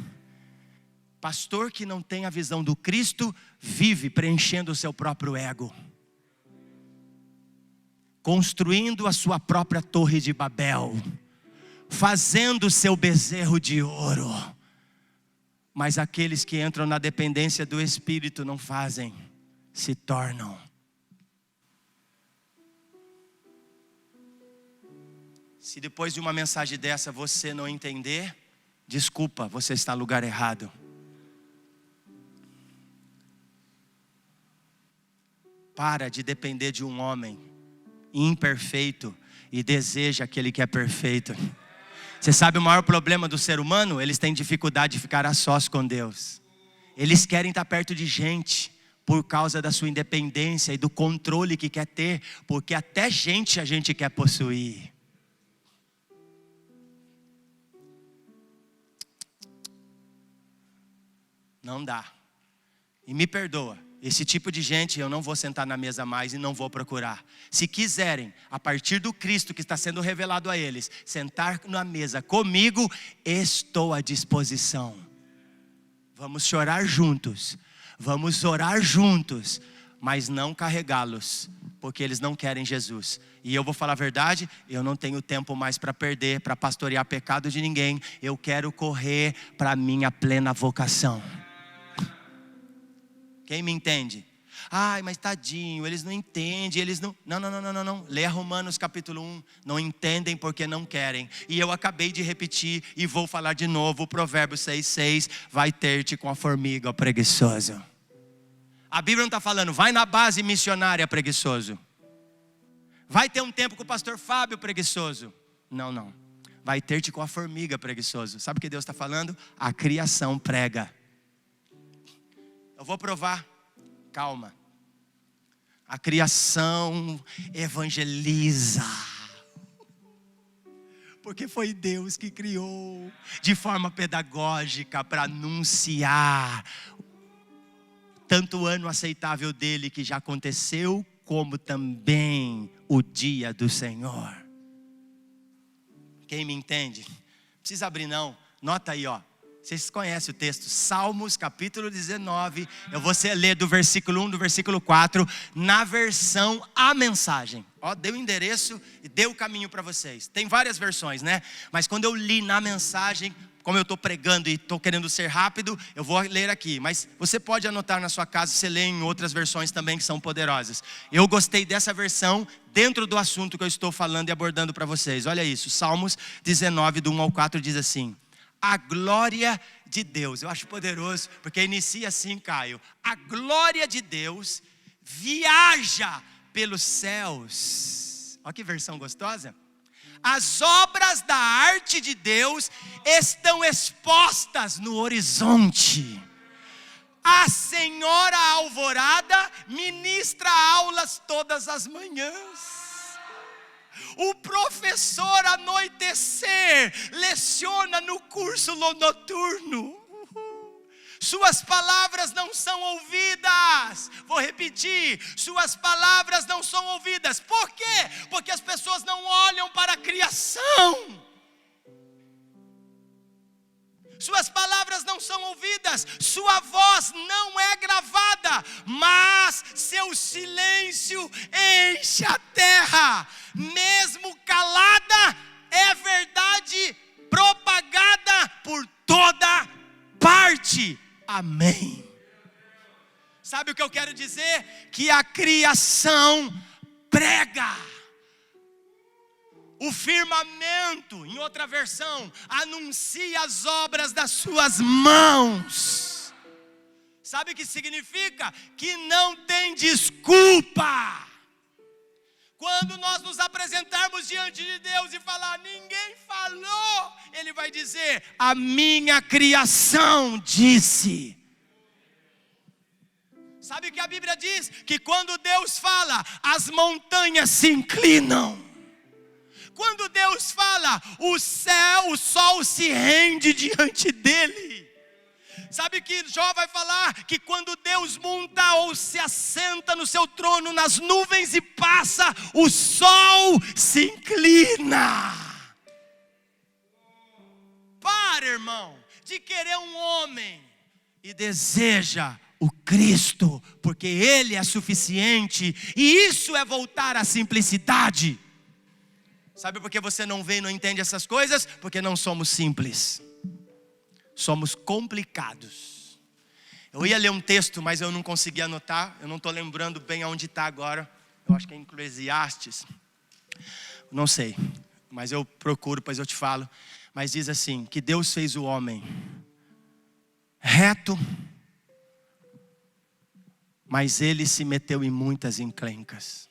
Pastor que não tem a visão do Cristo vive preenchendo o seu próprio ego, construindo a sua própria torre de Babel, fazendo o seu bezerro de ouro. Mas aqueles que entram na dependência do Espírito não fazem, se tornam. Se depois de uma mensagem dessa você não entender, desculpa, você está no lugar errado. Para de depender de um homem imperfeito e deseja aquele que é perfeito. Você sabe o maior problema do ser humano? Eles têm dificuldade de ficar a sós com Deus. Eles querem estar perto de gente por causa da sua independência e do controle que quer ter, porque até gente a gente quer possuir. Não dá. E me perdoa. Esse tipo de gente eu não vou sentar na mesa mais e não vou procurar. Se quiserem, a partir do Cristo que está sendo revelado a eles, sentar na mesa comigo, estou à disposição. Vamos chorar juntos, vamos orar juntos, mas não carregá-los, porque eles não querem Jesus. E eu vou falar a verdade, eu não tenho tempo mais para perder, para pastorear pecado de ninguém. Eu quero correr para a minha plena vocação. Quem me entende? Ai, mas tadinho, eles não entendem, eles não... Não. Leia Romanos capítulo 1. Não entendem porque não querem. E eu acabei de repetir e vou falar de novo. O provérbio 6,6. Vai ter-te com a formiga, preguiçoso. A Bíblia não está falando, vai na base missionária, preguiçoso. Vai ter um tempo com o pastor Fábio, preguiçoso. Não. Vai ter-te com a formiga, preguiçoso. Sabe o que Deus está falando? A criação prega. Eu vou provar, calma. A criação evangeliza, porque foi Deus que criou de forma pedagógica para anunciar tanto o ano aceitável dele que já aconteceu, como também o dia do Senhor. Quem me entende? Não precisa abrir não, nota aí ó. Vocês conhecem o texto, Salmos capítulo 19, eu vou ler do versículo 1 do versículo 4, na versão A Mensagem. Ó, deu o endereço e deu o caminho para vocês. Tem várias versões, né? Mas quando eu li na Mensagem, como eu estou pregando e estou querendo ser rápido, eu vou ler aqui. Mas você pode anotar na sua casa, você lê em outras versões também que são poderosas. Eu gostei dessa versão dentro do assunto que eu estou falando e abordando para vocês. Olha isso, Salmos 19, do 1 ao 4 diz assim: a glória de Deus. Eu acho poderoso, porque inicia assim, Caio. A glória de Deus viaja pelos céus. Olha que versão gostosa. As obras da arte de Deus estão expostas no horizonte. A Senhora Alvorada ministra aulas todas as manhãs. O professor Anoitecer leciona no curso noturno. Suas palavras não são ouvidas. Vou repetir, suas palavras não são ouvidas. Por quê? Porque as pessoas não olham para a criação. Suas palavras não são ouvidas, sua voz não é gravada, mas seu silêncio enche a terra. Mesmo calada, é verdade propagada por toda parte. Amém. Sabe o que eu quero dizer? Que a criação prega. O firmamento, em outra versão, anuncia as obras das suas mãos. Sabe o que significa? Que não tem desculpa. Quando nós nos apresentarmos diante de Deus e falar, ninguém falou, Ele vai dizer, a minha criação disse. Sabe o que a Bíblia diz? Que quando Deus fala, as montanhas se inclinam. Quando Deus fala, o céu, o sol se rende diante dele. Sabe que Jó vai falar que quando Deus monta ou se assenta no seu trono nas nuvens e passa, o sol se inclina. Para, irmão, de querer um homem e deseja o Cristo, porque Ele é suficiente, e isso é voltar à simplicidade. Sabe por que você não vê e não entende essas coisas? Porque não somos simples. Somos complicados. Eu ia ler um texto, mas eu não consegui anotar. Eu não estou lembrando bem aonde está agora. Eu acho que é em Eclesiastes. Não sei, mas eu procuro, depois eu te falo. Mas diz assim, que Deus fez o homem reto, mas ele se meteu em muitas encrencas.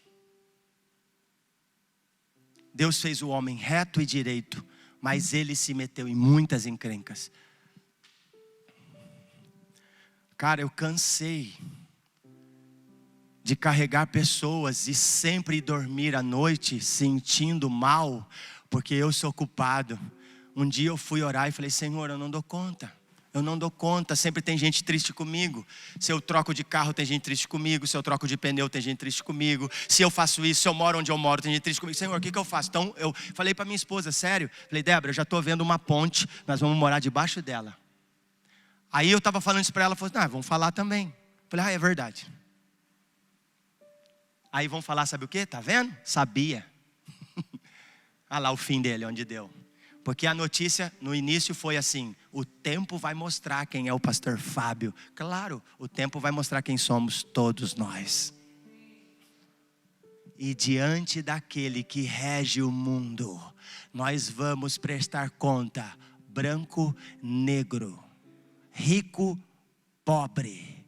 Deus fez o homem reto e direito, mas ele se meteu em muitas encrencas. Cara, eu cansei de carregar pessoas e sempre dormir à noite sentindo mal, porque eu sou culpado. Um dia eu fui orar e falei, Senhor, eu não dou conta. Eu não dou conta, sempre tem gente triste comigo. Se eu troco de carro, tem gente triste comigo. Se eu troco de pneu, tem gente triste comigo. Se eu faço isso, se eu moro onde eu moro, tem gente triste comigo. Senhor, o que eu faço? Então eu falei para minha esposa, sério. Falei, Débora, eu já estou vendo uma ponte, nós vamos morar debaixo dela. Aí eu estava falando isso para ela, ela falou, vamos falar também. Falei, é verdade. Aí vão falar, sabe o que? Tá vendo? Sabia. Olha lá o fim dele, onde deu. Porque a notícia no início foi assim, o tempo vai mostrar quem é o pastor Fábio. Claro, o tempo vai mostrar quem somos todos nós. E diante daquele que rege o mundo, nós vamos prestar conta, branco, negro, rico, pobre.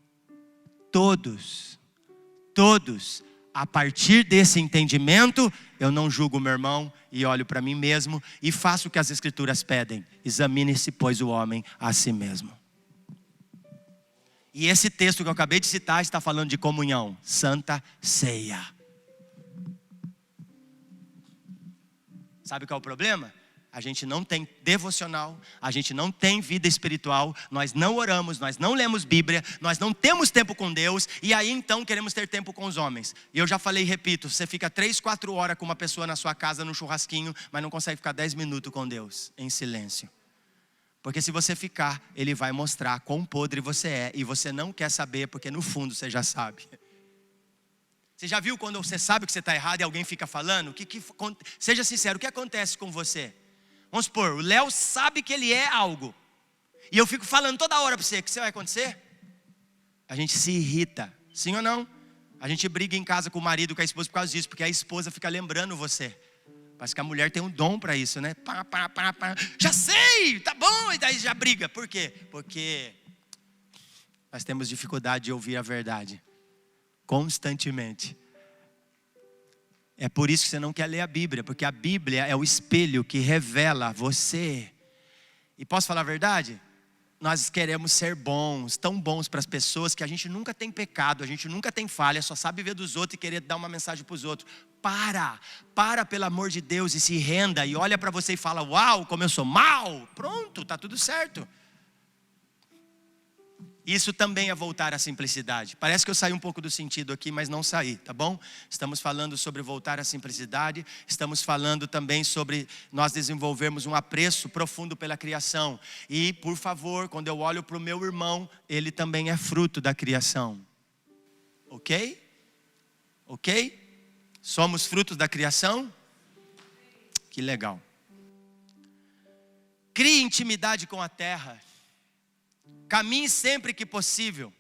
Todos, a partir desse entendimento, eu não julgo meu irmão e olho para mim mesmo e faço o que as escrituras pedem. Examine-se, pois, o homem a si mesmo. E esse texto que eu acabei de citar está falando de comunhão, Santa Ceia. Sabe qual é o problema? A gente não tem devocional, a gente não tem vida espiritual, nós não oramos, nós não lemos Bíblia, nós não temos tempo com Deus, e aí então queremos ter tempo com os homens. E eu já falei e repito, você fica 3, 4 horas com uma pessoa na sua casa, no churrasquinho, mas não consegue ficar 10 minutos com Deus, em silêncio. Porque se você ficar, Ele vai mostrar quão podre você é, e você não quer saber, porque no fundo você já sabe. Você já viu quando você sabe que você está errado e alguém fica falando? Seja sincero, o que acontece com você? Vamos supor, o Léo sabe que ele é algo. E eu fico falando toda hora para você, o que vai acontecer? A gente se irrita, sim ou não? A gente briga em casa com o marido, com a esposa por causa disso, porque a esposa fica lembrando você. Parece que a mulher tem um dom para isso, né? Já sei, tá bom, e daí já briga. Por quê? Porque nós temos dificuldade de ouvir a verdade, constantemente. É por isso que você não quer ler a Bíblia, porque a Bíblia é o espelho que revela você. E posso falar a verdade? Nós queremos ser bons, tão bons para as pessoas, que a gente nunca tem pecado, a gente nunca tem falha, só sabe ver dos outros e querer dar uma mensagem para os outros. Para pelo amor de Deus e se renda e olha para você e fala, uau, como eu sou mal, pronto, está tudo certo. Isso também é voltar à simplicidade. Parece que eu saí um pouco do sentido aqui, mas não saí, tá bom? Estamos falando sobre voltar à simplicidade. Estamos falando também sobre nós desenvolvermos um apreço profundo pela criação. E, por favor, quando eu olho para o meu irmão, ele também é fruto da criação. Ok? Ok? Somos frutos da criação? Que legal. Crie intimidade com a terra. Caminhe sempre que possível.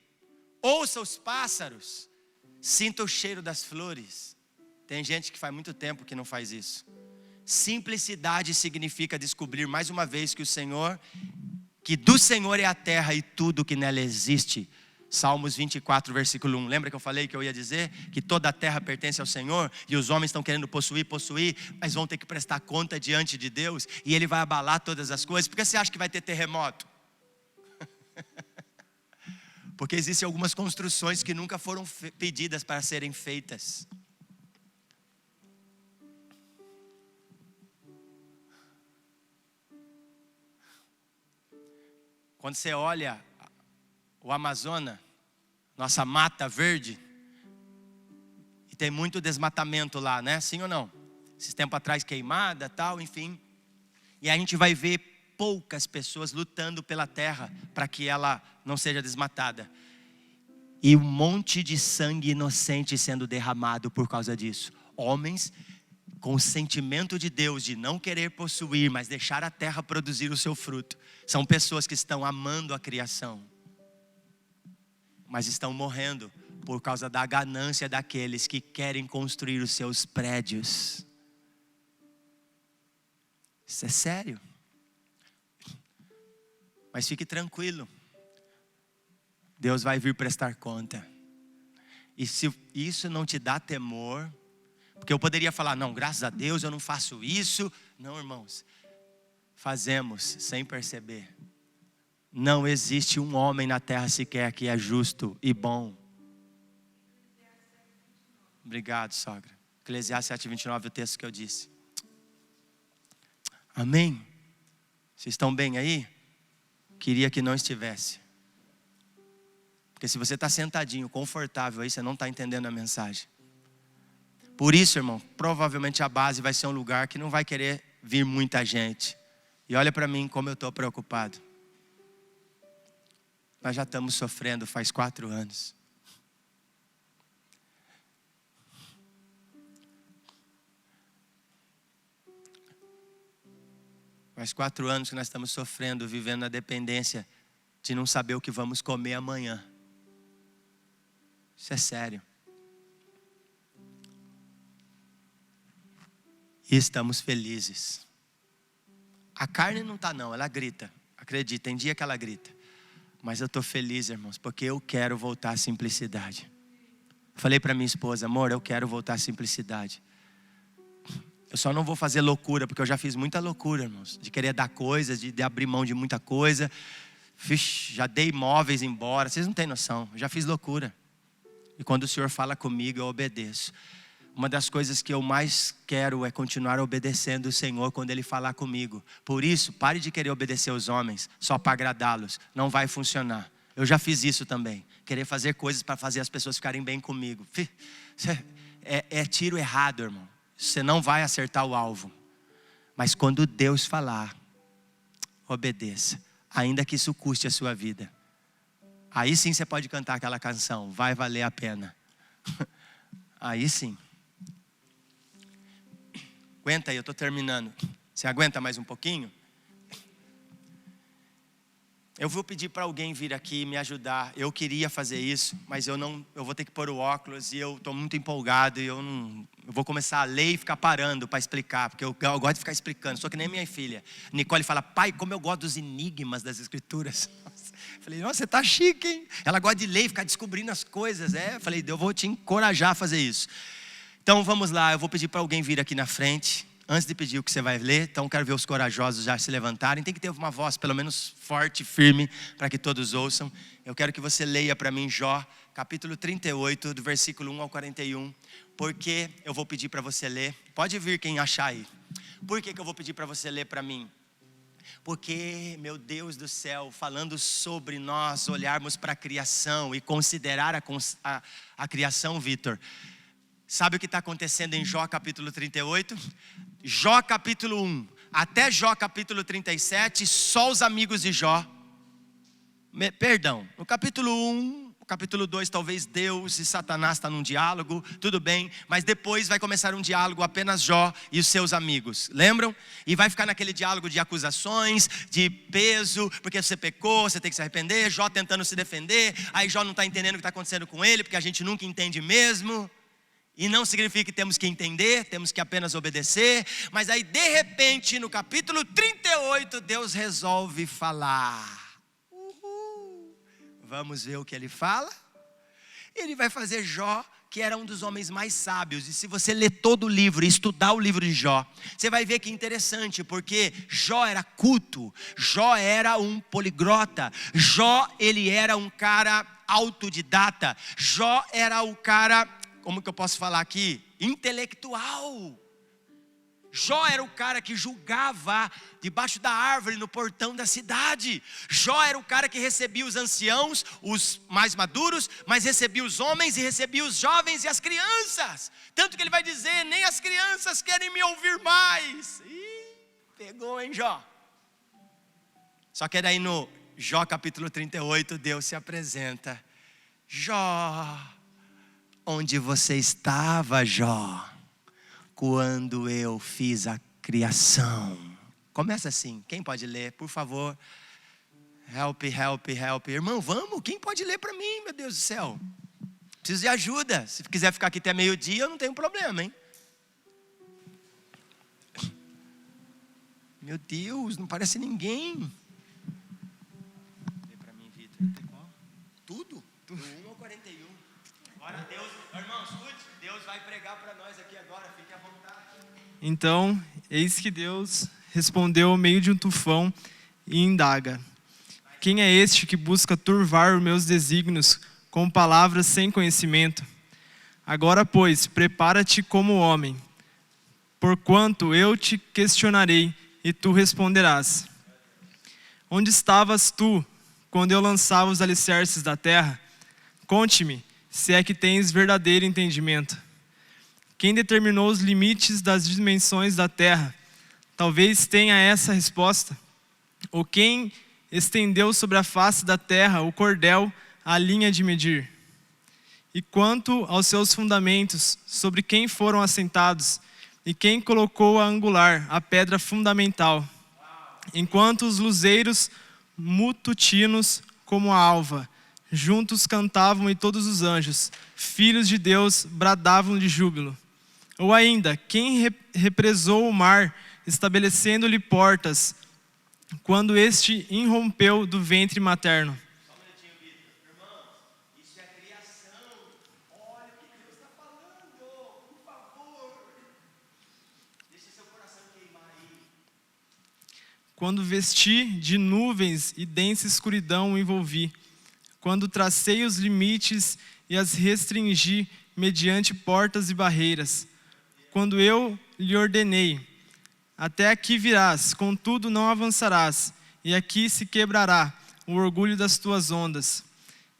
Ouça os pássaros. Sinta o cheiro das flores. Tem gente que faz muito tempo que não faz isso. Simplicidade significa descobrir mais uma vez que do Senhor é a terra e tudo que nela existe. Salmos 24, versículo 1. Lembra que eu falei que eu ia dizer que toda a terra pertence ao Senhor e os homens estão querendo possuir, mas vão ter que prestar conta diante de Deus e Ele vai abalar todas as coisas. Por que você acha que vai ter terremoto? Porque existem algumas construções que nunca foram pedidas para serem feitas. Quando você olha o Amazonas, nossa mata verde, e tem muito desmatamento lá, né? Sim ou não? Esses tempos atrás queimada, tal, enfim. E a gente vai ver poucas pessoas lutando pela terra para que ela não seja desmatada. E um monte de sangue inocente sendo derramado por causa disso. Homens com o sentimento de Deus de não querer possuir, mas deixar a terra produzir o seu fruto. São pessoas que estão amando a criação, mas estão morrendo por causa da ganância daqueles que querem construir os seus prédios. Isso é sério. Mas fique tranquilo, Deus vai vir prestar conta. E se isso não te dá temor, porque eu poderia falar, não, graças a Deus eu não faço isso. Não, irmãos, fazemos sem perceber. Não existe um homem na terra sequer que é justo e bom. Obrigado, sogra. Eclesiastes 7:29, o texto que eu disse. Amém? Vocês estão bem aí? Queria que não estivesse. Porque se você está sentadinho, confortável aí, você não está entendendo a mensagem. Por isso, irmão, provavelmente a base vai ser um lugar que não vai querer vir muita gente. E olha para mim como eu estou preocupado. Nós já estamos sofrendo faz 4 anos. Faz 4 anos que nós estamos sofrendo, vivendo na dependência de não saber o que vamos comer amanhã. Isso é sério. E estamos felizes. A carne não está não, ela grita. Acredita, tem dia que ela grita. Mas eu estou feliz, irmãos, porque eu quero voltar à simplicidade. Falei para minha esposa, amor, eu quero voltar à simplicidade. Eu só não vou fazer loucura, porque eu já fiz muita loucura, irmãos. De querer dar coisas, de abrir mão de muita coisa. Já dei imóveis embora, vocês não têm noção. Eu já fiz loucura. E quando o Senhor fala comigo, eu obedeço. Uma das coisas que eu mais quero é continuar obedecendo o Senhor quando Ele falar comigo. Por isso, pare de querer obedecer os homens só para agradá-los. Não vai funcionar. Eu já fiz isso também. Querer fazer coisas para fazer as pessoas ficarem bem comigo. É tiro errado, irmão. Você não vai acertar o alvo. Mas quando Deus falar, obedeça. Ainda que isso custe a sua vida. Aí sim você pode cantar aquela canção. Vai valer a pena. Aí sim. Aguenta aí, eu estou terminando. Você aguenta mais um pouquinho? Eu vou pedir para alguém vir aqui me ajudar. Eu queria fazer isso, mas eu vou ter que pôr o óculos e eu estou muito empolgado e eu vou começar a ler e ficar parando para explicar, porque eu gosto de ficar explicando. Só que nem minha filha. Nicole fala: pai, como eu gosto dos enigmas das escrituras. Falei: nossa, você tá chique, hein? Ela gosta de ler e ficar descobrindo as coisas. Falei: eu vou te encorajar a fazer isso. Então vamos lá, eu vou pedir para alguém vir aqui na frente. Antes de pedir o que você vai ler, então quero ver os corajosos já se levantarem. Tem que ter uma voz pelo menos forte, firme, para que todos ouçam. Eu quero que você leia para mim Jó, capítulo 38, do versículo 1 ao 41. Porque eu vou pedir para você ler. Pode vir quem achar aí. Por que eu vou pedir para você ler para mim? Porque, meu Deus do céu, falando sobre nós olharmos para a criação e considerar a criação, Vitor. Sabe o que está acontecendo em Jó capítulo 38? Jó capítulo 1 até Jó capítulo 37, só os amigos de Jó. No capítulo 1, no capítulo 2, talvez Deus e Satanás estão num diálogo, tudo bem. Mas depois vai começar um diálogo apenas Jó e os seus amigos, lembram? E vai ficar naquele diálogo de acusações, de peso, porque você pecou, você tem que se arrepender. Jó tentando se defender, aí Jó não está entendendo o que está acontecendo com ele, porque a gente nunca entende mesmo. E não significa que temos que entender, temos que apenas obedecer. Mas aí de repente no capítulo 38 Deus resolve falar. Vamos ver o que ele fala. Ele vai fazer Jó, que era um dos homens mais sábios. E se você ler todo o livro e estudar o livro de Jó, você vai ver que é interessante, porque Jó era culto, Jó era um poliglota, Jó ele era um cara autodidata, Jó era o cara, como que eu posso falar aqui? Intelectual. Jó era o cara que julgava debaixo da árvore no portão da cidade. Jó era o cara que recebia os anciãos, os mais maduros, mas recebia os homens e recebia os jovens e as crianças. Tanto que ele vai dizer: nem as crianças querem me ouvir mais. Pegou, hein, Jó? Só que daí no Jó capítulo 38 Deus se apresenta: Jó, onde você estava, Jó, quando eu fiz a criação? Começa assim, quem pode ler, por favor? Help. Irmão, vamos, quem pode ler para mim, meu Deus do céu? Preciso de ajuda. Se quiser ficar aqui até meio-dia, eu não tenho problema, hein? Meu Deus, não parece ninguém. Lê para mim, Vitor. Tudo? Do 1 ao 41. Agora Deus, irmão, escute, Deus vai pregar para nós aqui agora, fique à vontade. Então, eis que Deus respondeu ao meio de um tufão e indaga: quem é este que busca turvar os meus desígnios com palavras sem conhecimento? Agora, pois, prepara-te como homem, porquanto eu te questionarei e tu responderás. Onde estavas tu quando eu lançava os alicerces da terra? Conte-me, se é que tens verdadeiro entendimento. Quem determinou os limites das dimensões da terra? Talvez tenha essa resposta. Ou quem estendeu sobre a face da terra o cordel, a linha de medir? E quanto aos seus fundamentos, sobre quem foram assentados? E quem colocou a angular, a pedra fundamental? Enquanto os luzeiros matutinos como a alva, juntos cantavam e todos os anjos, filhos de Deus, bradavam de júbilo. Ou ainda, quem represou o mar, estabelecendo-lhe portas, quando este irrompeu do ventre materno? Só um minutinho, Vitor. Irmãos, isso é criação. Olha o que Deus está falando, por favor. Deixa seu coração queimar aí. Quando vesti de nuvens e densa escuridão o envolvi, quando tracei os limites e as restringi mediante portas e barreiras, quando eu lhe ordenei: até aqui virás, contudo não avançarás, e aqui se quebrará o orgulho das tuas ondas.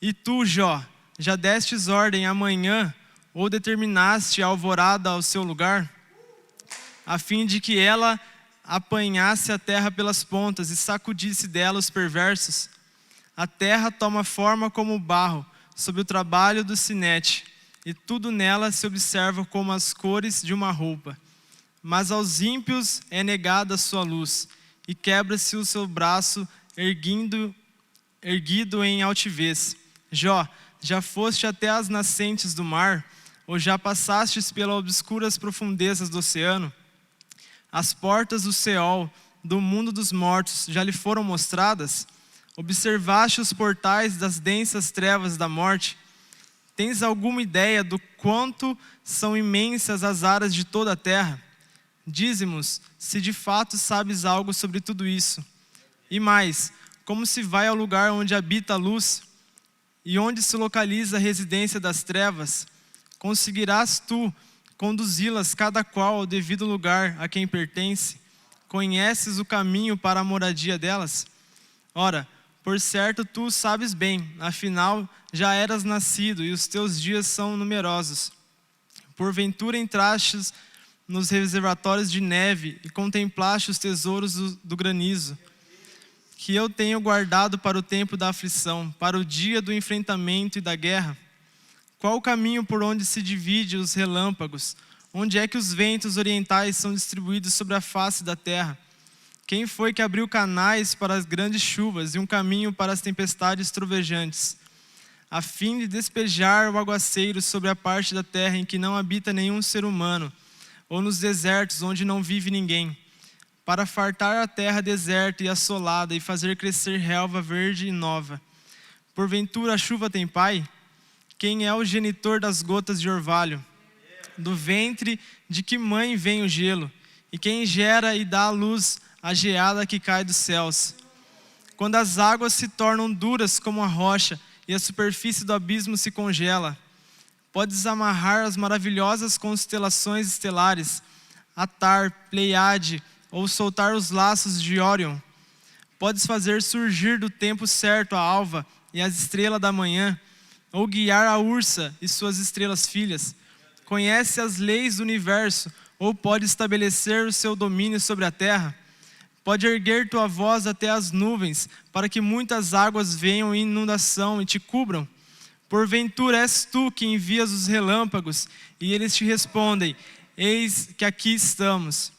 E tu, Jó, já destes ordem amanhã, ou determinaste a alvorada ao seu lugar, a fim de que ela apanhasse a terra pelas pontas e sacudisse dela os perversos? A terra toma forma como o barro, sob o trabalho do sinete, e tudo nela se observa como as cores de uma roupa. mas aos ímpios é negada a sua luz, e quebra-se o seu braço erguido em altivez. Jó, já foste até as nascentes do mar, ou já passastes pelas obscuras profundezas do oceano? As portas do Seol, do mundo dos mortos, já lhe foram mostradas? Observaste os portais das densas trevas da morte? Tens alguma ideia do quanto são imensas as áreas de toda a terra? Dize-nos se de fato sabes algo sobre tudo isso. E mais, como se vai ao lugar onde habita a luz e onde se localiza a residência das trevas? Conseguirás tu conduzi-las cada qual ao devido lugar a quem pertence? Conheces o caminho para a moradia delas? Ora, por certo tu sabes bem, afinal já eras nascido e os teus dias são numerosos. Porventura entrastes nos reservatórios de neve e contemplaste os tesouros do granizo, que eu tenho guardado para o tempo da aflição, para o dia do enfrentamento e da guerra? Qual o caminho por onde se divide os relâmpagos? Onde é que os ventos orientais são distribuídos sobre a face da terra? Quem foi que abriu canais para as grandes chuvas e um caminho para as tempestades trovejantes, a fim de despejar o aguaceiro sobre a parte da terra em que não habita nenhum ser humano, ou nos desertos onde não vive ninguém, para fartar a terra deserta e assolada e fazer crescer relva verde e nova? Porventura a chuva tem pai? Quem é o genitor das gotas de orvalho? Do ventre de que mãe vem o gelo? E quem gera e dá à luz a geada que cai dos céus? Quando as águas se tornam duras como a rocha e a superfície do abismo se congela, podes amarrar as maravilhosas constelações estelares, atar, Pleiade, ou soltar os laços de Órion. Podes fazer surgir do tempo certo a alva e as estrelas da manhã, ou guiar a ursa e suas estrelas filhas. Conhece as leis do universo, ou pode estabelecer o seu domínio sobre a terra? Pode erguer tua voz até as nuvens, para que muitas águas venham em inundação e te cubram? Porventura és tu que envias os relâmpagos, e eles te respondem: eis que aqui estamos.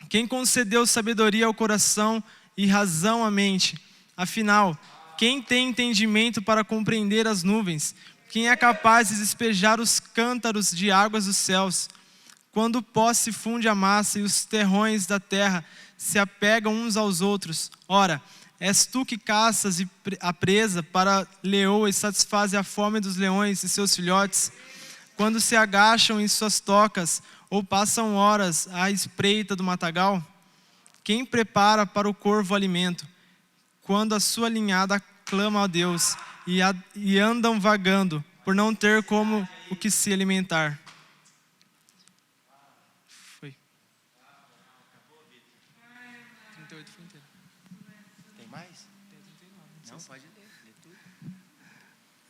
Quem concedeu sabedoria ao coração e razão à mente? Afinal, quem tem entendimento para compreender as nuvens? Quem é capaz de despejar os cântaros de águas dos céus? Quando o pó se funde a massa e os terrões da terra se apegam uns aos outros. Ora, és tu que caças a presa para a leoa e satisfaz a fome dos leões e seus filhotes? Quando se agacham em suas tocas ou passam horas à espreita do matagal? Quem prepara para o corvo alimento? Quando a sua ninhada clama a Deus e andam vagando por não ter como o que se alimentar. Foi. 38 foi inteiro. Tem mais? Não, pode ler tudo.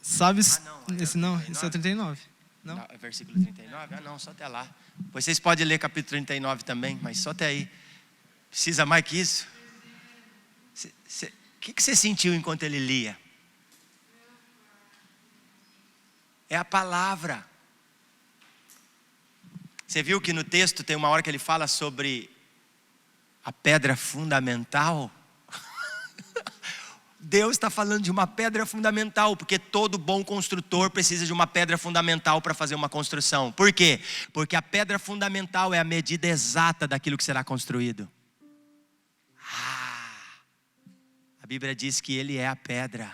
Sabes? não, Esse não, esse é o 39. Não? Não, é versículo 39? Ah, não, só até lá. Vocês podem ler capítulo 39 também, mas só até aí. Precisa mais que isso? O que você sentiu enquanto ele lia? É a palavra. Você viu que no texto tem uma hora que ele fala sobre a pedra fundamental? Deus está falando de uma pedra fundamental, porque todo bom construtor precisa de uma pedra fundamental para fazer uma construção. Por quê? Porque a pedra fundamental é a medida exata daquilo que será construído. A Bíblia diz que ele é a pedra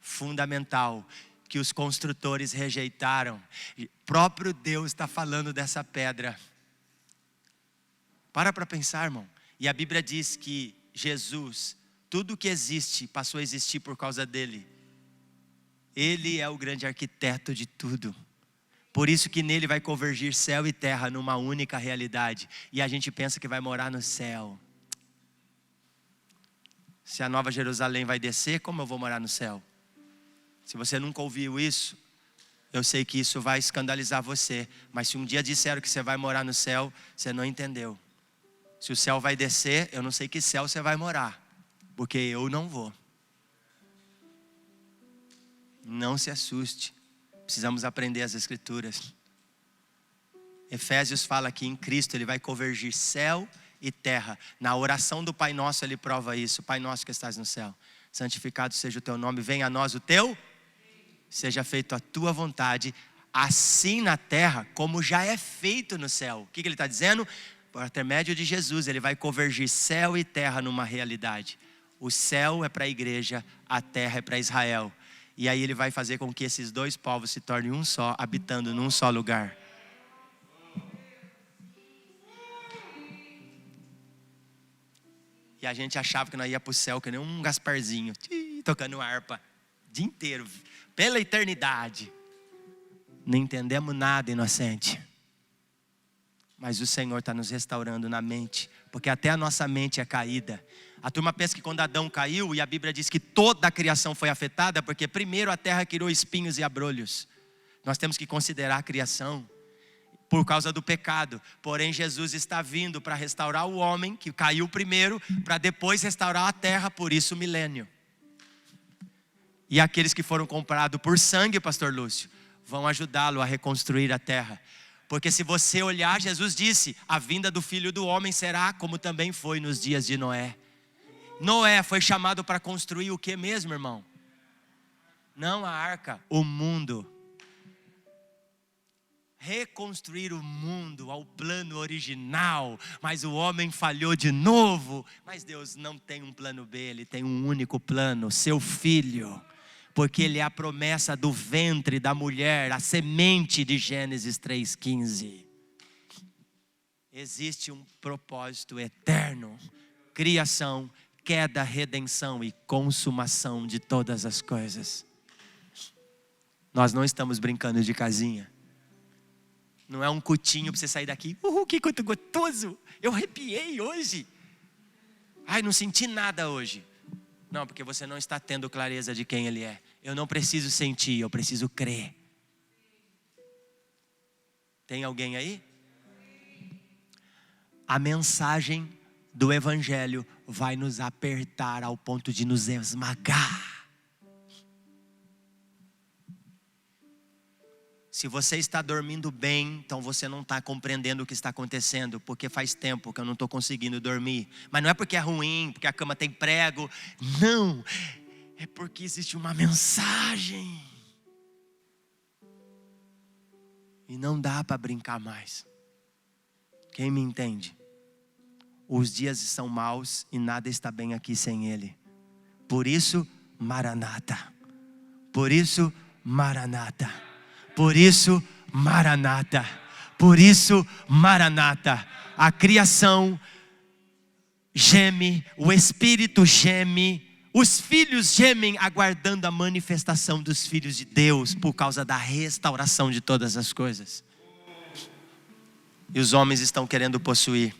fundamental que os construtores rejeitaram. O próprio Deus está falando dessa pedra. Para pensar, irmão. E a Bíblia diz que Jesus, tudo que existe, passou a existir por causa dele. Ele é o grande arquiteto de tudo. Por isso que nele vai convergir céu e terra numa única realidade. E a gente pensa que vai morar no céu. Se a Nova Jerusalém vai descer, como eu vou morar no céu? Se você nunca ouviu isso, eu sei que isso vai escandalizar você. Mas se um dia disseram que você vai morar no céu, você não entendeu. Se o céu vai descer, eu não sei que céu você vai morar. Porque eu não vou. Não se assuste. Precisamos aprender as escrituras. Efésios fala que em Cristo ele vai convergir céu e terra. Na oração do Pai Nosso ele prova isso. Pai Nosso que estás no céu, santificado seja o teu nome, venha a nós o teu, seja feito a tua vontade, assim na terra como já é feito no céu. O que ele está dizendo? Por intermédio de Jesus ele vai convergir céu e terra numa realidade. O céu é para a igreja, a terra é para Israel. E aí ele vai fazer com que esses dois povos se tornem um só, habitando num só lugar. E a gente achava que nós ia para o céu que nem um Gasparzinho, tocando harpa, o dia inteiro, pela eternidade. Não entendemos nada, inocente. Mas o Senhor está nos restaurando na mente, porque até a nossa mente é caída. A turma pensa que quando Adão caiu, e a Bíblia diz que toda a criação foi afetada, porque primeiro a terra criou espinhos e abrolhos. Nós temos que considerar a criação por causa do pecado. Porém Jesus está vindo para restaurar o homem que caiu primeiro, para depois restaurar a terra, por isso o milênio. E aqueles que foram comprados por sangue, pastor Lúcio, vão ajudá-lo a reconstruir a terra. Porque se você olhar, Jesus disse, a vinda do Filho do Homem será como também foi nos dias de Noé. Noé foi chamado para construir o que mesmo, irmão? Não a arca, o mundo. Reconstruir o mundo ao plano original, mas o homem falhou de novo. Mas Deus não tem um plano B, Ele tem um único plano, seu Filho, porque Ele é a promessa do ventre da mulher, a semente de Gênesis 3,15. Existe um propósito eterno, criação, queda, redenção e consumação de todas as coisas. Nós não estamos brincando de casinha. Não é um cutinho para você sair daqui. Que culto gostoso. Eu arrepiei hoje. Ai, não senti nada hoje. Não, porque você não está tendo clareza de quem Ele é. Eu não preciso sentir, eu preciso crer. Tem alguém aí? A mensagem do Evangelho vai nos apertar ao ponto de nos esmagar. Se você está dormindo bem, então você não está compreendendo o que está acontecendo, porque faz tempo que eu não estou conseguindo dormir. Mas não é porque é ruim, porque a cama tem prego. Não, é porque existe uma mensagem. E não dá para brincar mais. Quem me entende? Os dias são maus e nada está bem aqui sem Ele. Por isso, Maranata. Por isso, Maranata. Por isso, Maranata. Por isso, Maranata. A criação geme, o Espírito geme, os filhos gemem aguardando a manifestação dos filhos de Deus por causa da restauração de todas as coisas. E os homens estão querendo possuir.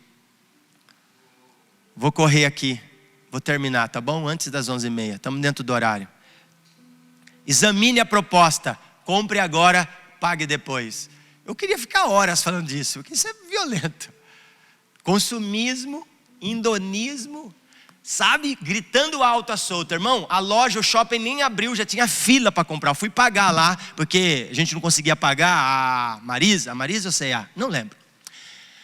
Vou correr aqui, vou terminar, tá bom? Antes das 11h30, estamos dentro do horário. Examine a proposta. Compre agora, pague depois. Eu queria ficar horas falando disso, porque isso é violento. Consumismo, indonismo, sabe? Gritando alto à solta. Irmão, a loja, o shopping nem abriu, já tinha fila para comprar. Eu fui pagar lá, porque a gente não conseguia pagar a Marisa ou C&A? Não lembro.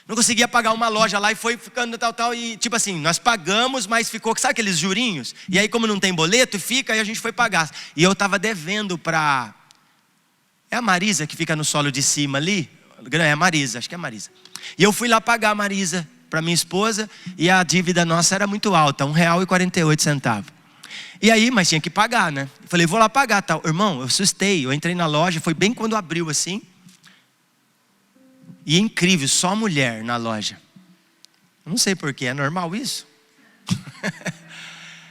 Não conseguia pagar uma loja lá e foi ficando tal, e tipo assim, nós pagamos, mas ficou, sabe aqueles jurinhos? E aí como não tem boleto, fica, aí a gente foi pagar. E eu estava devendo para... É a Marisa que fica no solo de cima ali? É a Marisa, acho que é a Marisa. E eu fui lá pagar a Marisa para minha esposa, e a dívida nossa era muito alta, R$1,48. E aí, mas tinha que pagar, né? Eu falei, vou lá pagar, tal. Irmão, eu assustei, eu entrei na loja, foi bem quando abriu assim. E é incrível, só mulher na loja. Eu não sei porquê, é normal isso?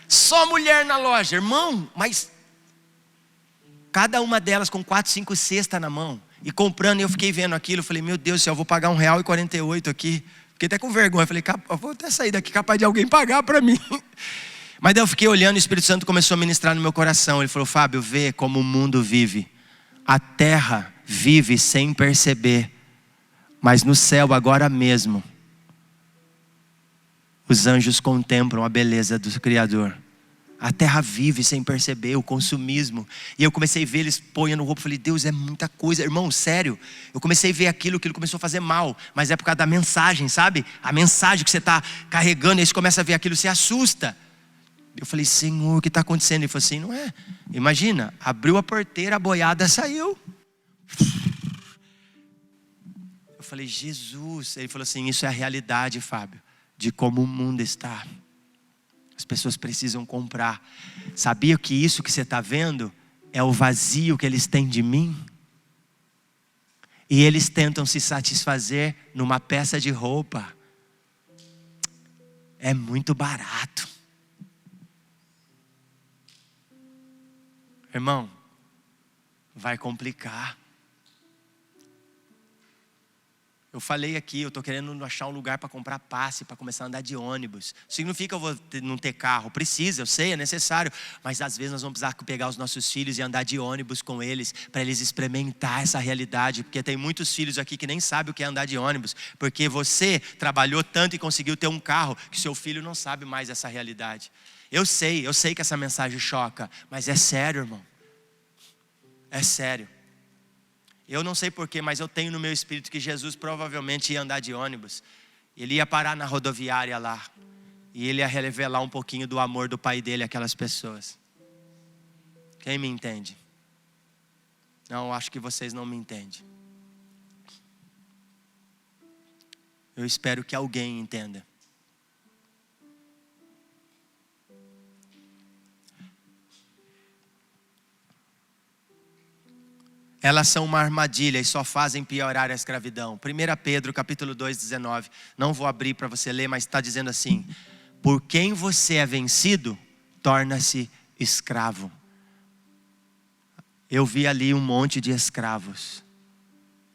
Só mulher na loja, irmão, mas cada uma delas com 4, 5 cestas na mão. E comprando, eu fiquei vendo aquilo, eu falei, meu Deus do céu, eu vou pagar R$1,48 aqui. Fiquei até com vergonha, eu falei, eu vou até sair daqui, capaz de alguém pagar para mim. Mas daí eu fiquei olhando, e o Espírito Santo começou a ministrar no meu coração. Ele falou, Fábio, vê como o mundo vive. A terra vive sem perceber. Mas no céu agora mesmo, os anjos contemplam a beleza do Criador. A terra vive sem perceber, o consumismo. E eu comecei a ver eles ponhando roupa. Falei, Deus, é muita coisa. Irmão, sério. Eu comecei a ver aquilo começou a fazer mal. Mas é por causa da mensagem, sabe? A mensagem que você está carregando. Aí você começa a ver aquilo, você assusta. Eu falei, Senhor, o que está acontecendo? Ele falou assim, não é? Imagina, abriu a porteira, a boiada saiu. Eu falei, Jesus. Ele falou assim, isso é a realidade, Fábio, de como o mundo está. As pessoas precisam comprar. Sabia que isso que você está vendo é o vazio que eles têm de mim? E eles tentam se satisfazer numa peça de roupa. É muito barato. Irmão, vai complicar. Eu falei aqui, eu estou querendo achar um lugar para comprar passe, para começar a andar de ônibus. Significa que eu vou não ter carro? Precisa, eu sei, é necessário. Mas às vezes nós vamos precisar pegar os nossos filhos e andar de ônibus com eles, para eles experimentar essa realidade. Porque tem muitos filhos aqui que nem sabem o que é andar de ônibus. Porque você trabalhou tanto e conseguiu ter um carro, que seu filho não sabe mais essa realidade. Eu sei que essa mensagem choca, mas é sério, irmão. É sério. Eu não sei porquê, mas eu tenho no meu espírito que Jesus provavelmente ia andar de ônibus. Ele ia parar na rodoviária lá. E ele ia revelar um pouquinho do amor do pai dele àquelas pessoas. Quem me entende? Não, acho que vocês não me entendem. Eu espero que alguém entenda. Elas são uma armadilha e só fazem piorar a escravidão. 1 Pedro capítulo 2, 19. Não vou abrir para você ler, mas está dizendo assim: por quem você é vencido, torna-se escravo. Eu vi ali um monte de escravos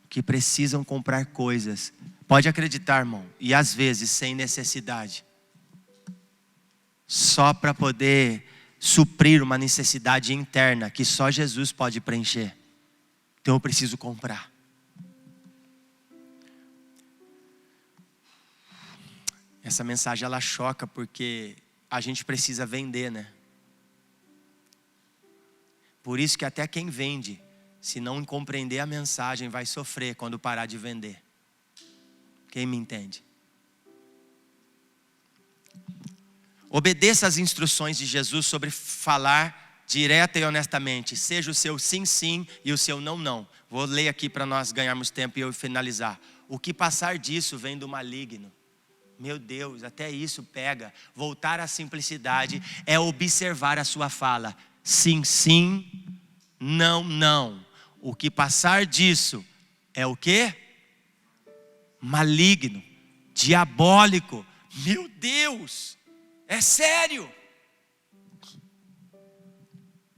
que precisam comprar coisas. Pode acreditar, irmão. E às vezes sem necessidade. Só para poder suprir uma necessidade interna que só Jesus pode preencher. Então eu preciso comprar. Essa mensagem ela choca porque a gente precisa vender, né? Por isso que até quem vende, se não compreender a mensagem, vai sofrer quando parar de vender. Quem me entende? Obedeça às instruções de Jesus sobre falar direta e honestamente. Seja o seu sim, sim e o seu não, não. Vou ler aqui para nós ganharmos tempo e eu finalizar. O que passar disso vem do maligno. Meu Deus, até isso pega. Voltar à simplicidade é observar a sua fala. Sim, sim, não, não. O que passar disso é o quê? Maligno, diabólico. Meu Deus, é sério.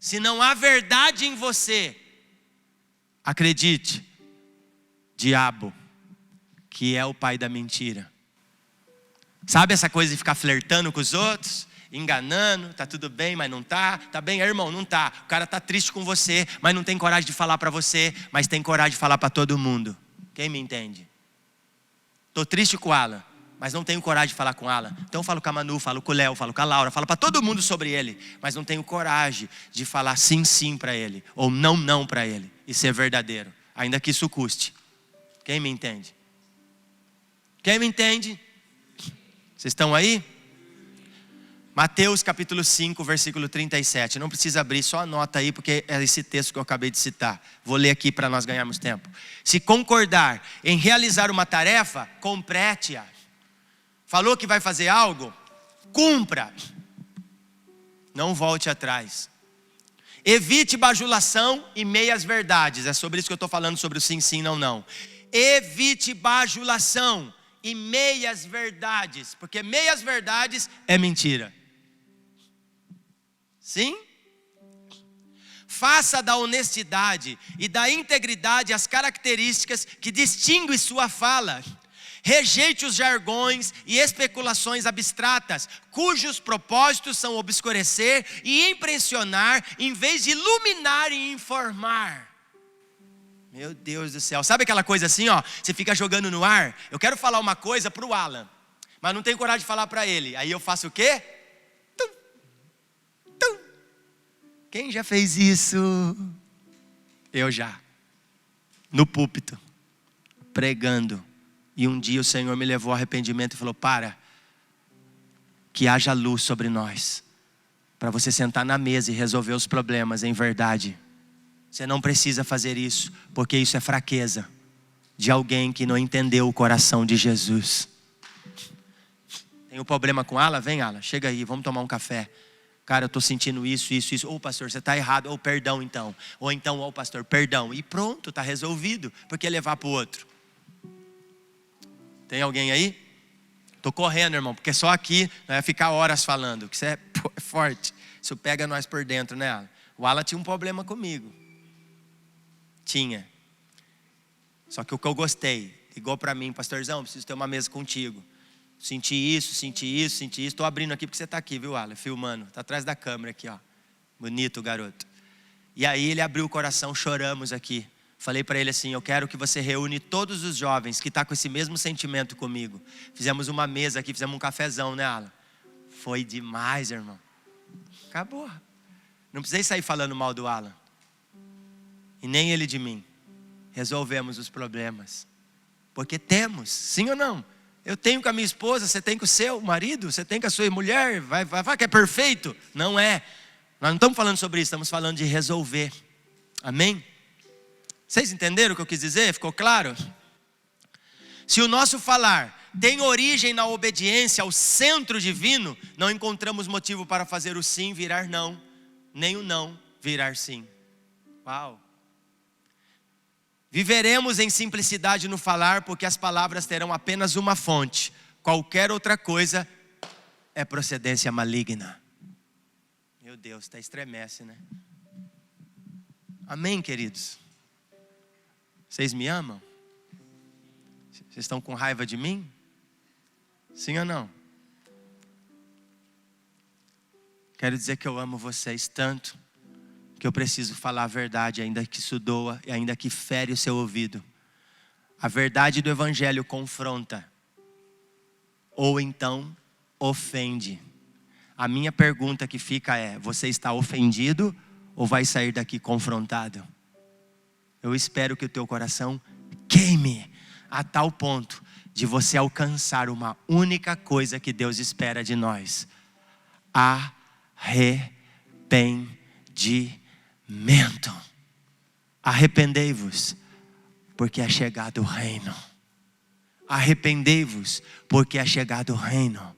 Se não há verdade em você, acredite, diabo, que é o pai da mentira. Sabe essa coisa de ficar flertando com os outros? Enganando, tá tudo bem, mas não tá. Tá bem, irmão, não tá. O cara tá triste com você, mas não tem coragem de falar para você, mas tem coragem de falar para todo mundo. Quem me entende? Tô triste com o Alan, mas não tenho coragem de falar com o Alan. Então eu falo com a Manu, falo com o Léo, falo com a Laura, falo para todo mundo sobre ele, mas não tenho coragem de falar sim, sim para ele, ou não, não para ele, e ser verdadeiro, ainda que isso custe. Quem me entende? Quem me entende? Vocês estão aí? Mateus capítulo 5, versículo 37. Não precisa abrir, só anota aí, porque é esse texto que eu acabei de citar. Vou ler aqui para nós ganharmos tempo. Se concordar em realizar uma tarefa, complete-a. Falou que vai fazer algo? Cumpra. Não volte atrás. Evite bajulação e meias verdades. É sobre isso que eu estou falando, sobre o sim, sim, não, não. Evite bajulação e meias verdades, porque meias verdades é mentira. Sim? Faça da honestidade e da integridade as características que distinguem sua fala. Rejeite os jargões e especulações abstratas, cujos propósitos são obscurecer e impressionar, em vez de iluminar e informar. Meu Deus do céu, sabe aquela coisa assim, ó, você fica jogando no ar? Eu quero falar uma coisa para o Alan, mas não tenho coragem de falar para ele. Aí eu faço o quê? Tum, tum, Quem já fez isso? Eu já. No púlpito, pregando. E um dia o Senhor me levou ao arrependimento e falou: para, que haja luz sobre nós, para você sentar na mesa e resolver os problemas em verdade. Você não precisa fazer isso, porque isso é fraqueza de alguém que não entendeu o coração de Jesus. Tem um problema com Ala? Vem, Ala, chega aí, vamos tomar um café. Cara, eu estou sentindo isso. Ô pastor, você está errado. Ou perdão então. Ou então, ô pastor, perdão. E pronto, está resolvido. Por que levar para o outro? Tem alguém aí? Estou correndo, irmão, porque só aqui não ia ficar horas falando. Que isso é forte. Isso pega nós por dentro, né, Alan? O Alan tinha um problema comigo. Tinha. Só que o que eu gostei, ligou para mim: pastorzão, preciso ter uma mesa contigo. Senti isso. Estou abrindo aqui porque você está aqui, viu, Alan? Filmando. Está atrás da câmera aqui, ó. Bonito o garoto. E aí ele abriu o coração, choramos aqui. Falei para ele assim: eu quero que você reúne todos os jovens que estão com esse mesmo sentimento comigo. Fizemos uma mesa aqui, fizemos um cafezão, né, Alan? Foi demais, irmão. Acabou. Não precisei sair falando mal do Alan. E nem ele de mim. Resolvemos os problemas. Porque temos, sim ou não? Eu tenho com a minha esposa, você tem com o seu marido, você tem com a sua mulher, vai que é perfeito. Não é. Nós não estamos falando sobre isso, estamos falando de resolver. Amém? Vocês entenderam o que eu quis dizer? Ficou claro? Se o nosso falar tem origem na obediência ao centro divino, não encontramos motivo para fazer o sim virar não, nem o não virar sim. Uau! Viveremos em simplicidade no falar, porque as palavras terão apenas uma fonte. Qualquer outra coisa é procedência maligna. Meu Deus, até estremece, né? Amém, queridos? Vocês me amam? Vocês estão com raiva de mim? Sim ou não? Quero dizer que eu amo vocês tanto, que eu preciso falar a verdade, ainda que isso doa e ainda que fere o seu ouvido. A verdade do Evangelho confronta, ou então ofende. A minha pergunta que fica é: você está ofendido ou vai sair daqui confrontado? Eu espero que o teu coração queime a tal ponto de você alcançar uma única coisa que Deus espera de nós: arrependimento. Arrependei-vos, porque é chegado o reino. Arrependei-vos, porque é chegado o reino.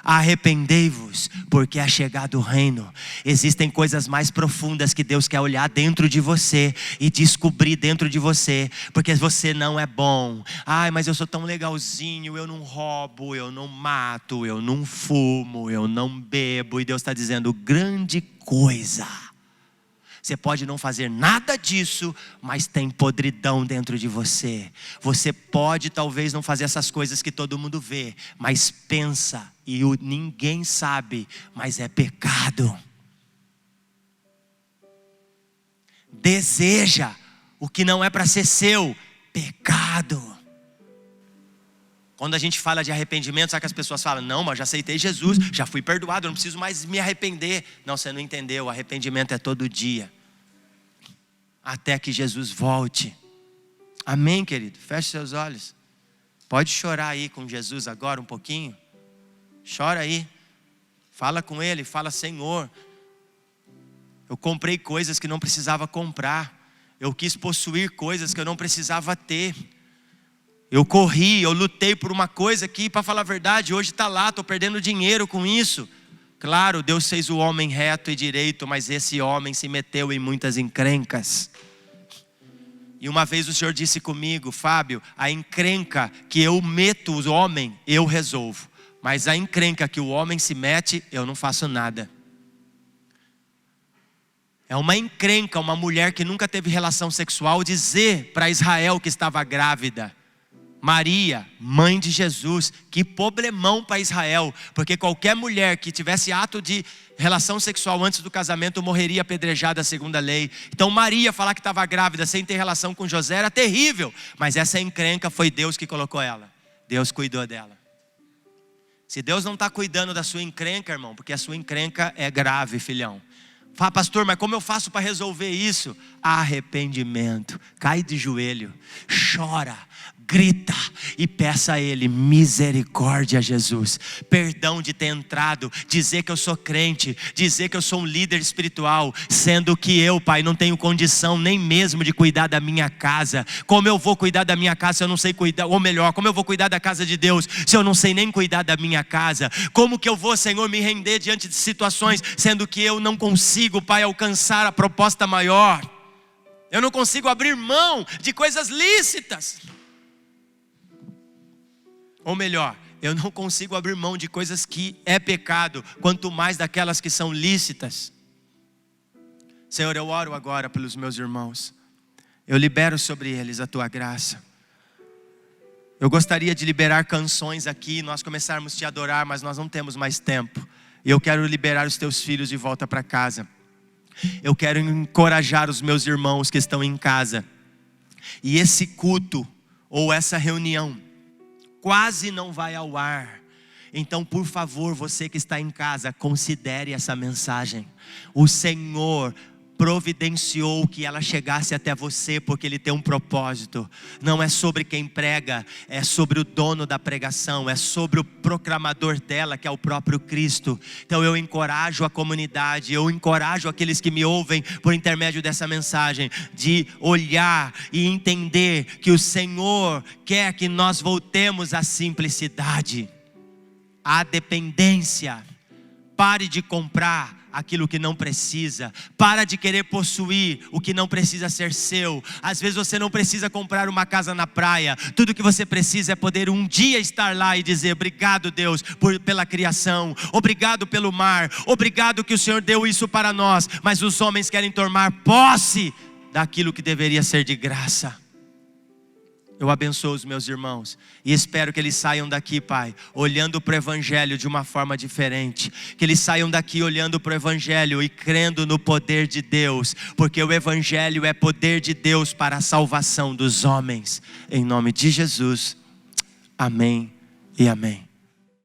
Arrependei-vos, porque é chegado o reino. Existem coisas mais profundas que Deus quer olhar dentro de você e descobrir dentro de você, porque você não é bom. Ai, mas eu sou tão legalzinho, eu não roubo, eu não mato, eu não fumo, eu não bebo. E Deus está dizendo: grande coisa. Você pode não fazer nada disso, mas tem podridão dentro de você. Você pode talvez não fazer essas coisas que todo mundo vê, mas pensa e ninguém sabe, mas é pecado. Deseja o que não é para ser seu, pecado. Quando a gente fala de arrependimento, sabe que as pessoas falam: não, mas já aceitei Jesus, já fui perdoado, eu não preciso mais me arrepender. Não, você não entendeu, o arrependimento é todo dia, até que Jesus volte. Amém, querido? Feche seus olhos. Pode chorar aí com Jesus agora um pouquinho. Chora aí. Fala com Ele, fala: Senhor, eu comprei coisas que não precisava comprar. Eu quis possuir coisas que eu não precisava ter. Eu corri, eu lutei por uma coisa que, para falar a verdade, hoje está lá, estou perdendo dinheiro com isso. Claro, Deus fez o homem reto e direito, mas esse homem se meteu em muitas encrencas. E uma vez o Senhor disse comigo: Fábio, a encrenca que eu meto o homem, eu resolvo. Mas a encrenca que o homem se mete, eu não faço nada. É uma encrenca, uma mulher que nunca teve relação sexual, dizer para Israel que estava grávida. Maria, mãe de Jesus, que problemão para Israel, porque qualquer mulher que tivesse ato de relação sexual antes do casamento morreria apedrejada segundo a lei. Então Maria falar que estava grávida sem ter relação com José era terrível, mas essa encrenca foi Deus que colocou ela. Deus cuidou dela. Se Deus não está cuidando da sua encrenca, irmão, porque a sua encrenca é grave, filhão, Fala, pastor, mas como eu faço para resolver isso? Arrependimento. Cai de joelho, chora, grita e peça a Ele misericórdia, Jesus. Perdão de ter entrado, dizer que eu sou crente, dizer que eu sou um líder espiritual, sendo que eu, Pai, não tenho condição nem mesmo de cuidar da minha casa. Como eu vou cuidar da minha casa se eu não sei cuidar? Ou melhor, como eu vou cuidar da casa de Deus se eu não sei nem cuidar da minha casa? Como que eu vou, Senhor, me render diante de situações, sendo que eu não consigo, Pai, alcançar a proposta maior? Eu não consigo abrir mão de coisas lícitas. Ou melhor, eu não consigo abrir mão de coisas que é pecado, quanto mais daquelas que são lícitas. Senhor, eu oro agora pelos meus irmãos. Eu libero sobre eles a Tua graça. Eu gostaria de liberar canções aqui, nós começarmos a Te adorar, mas nós não temos mais tempo. E eu quero liberar os Teus filhos de volta para casa. Eu quero encorajar os meus irmãos que estão em casa. E esse culto, ou essa reunião, quase não vai ao ar. Então, por favor, você que está em casa, considere essa mensagem. O Senhor providenciou que ela chegasse até você, porque Ele tem um propósito. Não é sobre quem prega, é sobre o dono da pregação, é sobre o proclamador dela, que é o próprio Cristo. Então eu encorajo a comunidade, eu encorajo aqueles que me ouvem por intermédio dessa mensagem, de olhar e entender que o Senhor quer que nós voltemos à simplicidade, à dependência. Pare de comprar aquilo que não precisa. Para de querer possuir o que não precisa ser seu. Às vezes você não precisa comprar uma casa na praia. Tudo que você precisa é poder um dia estar lá e dizer: obrigado, Deus, pela criação. Obrigado pelo mar. Obrigado que o Senhor deu isso para nós. Mas os homens querem tomar posse daquilo que deveria ser de graça. Eu abençoo os meus irmãos e espero que eles saiam daqui, Pai, olhando para o Evangelho de uma forma diferente. Que eles saiam daqui olhando para o Evangelho e crendo no poder de Deus, porque o Evangelho é poder de Deus para a salvação dos homens. Em nome de Jesus, amém e amém.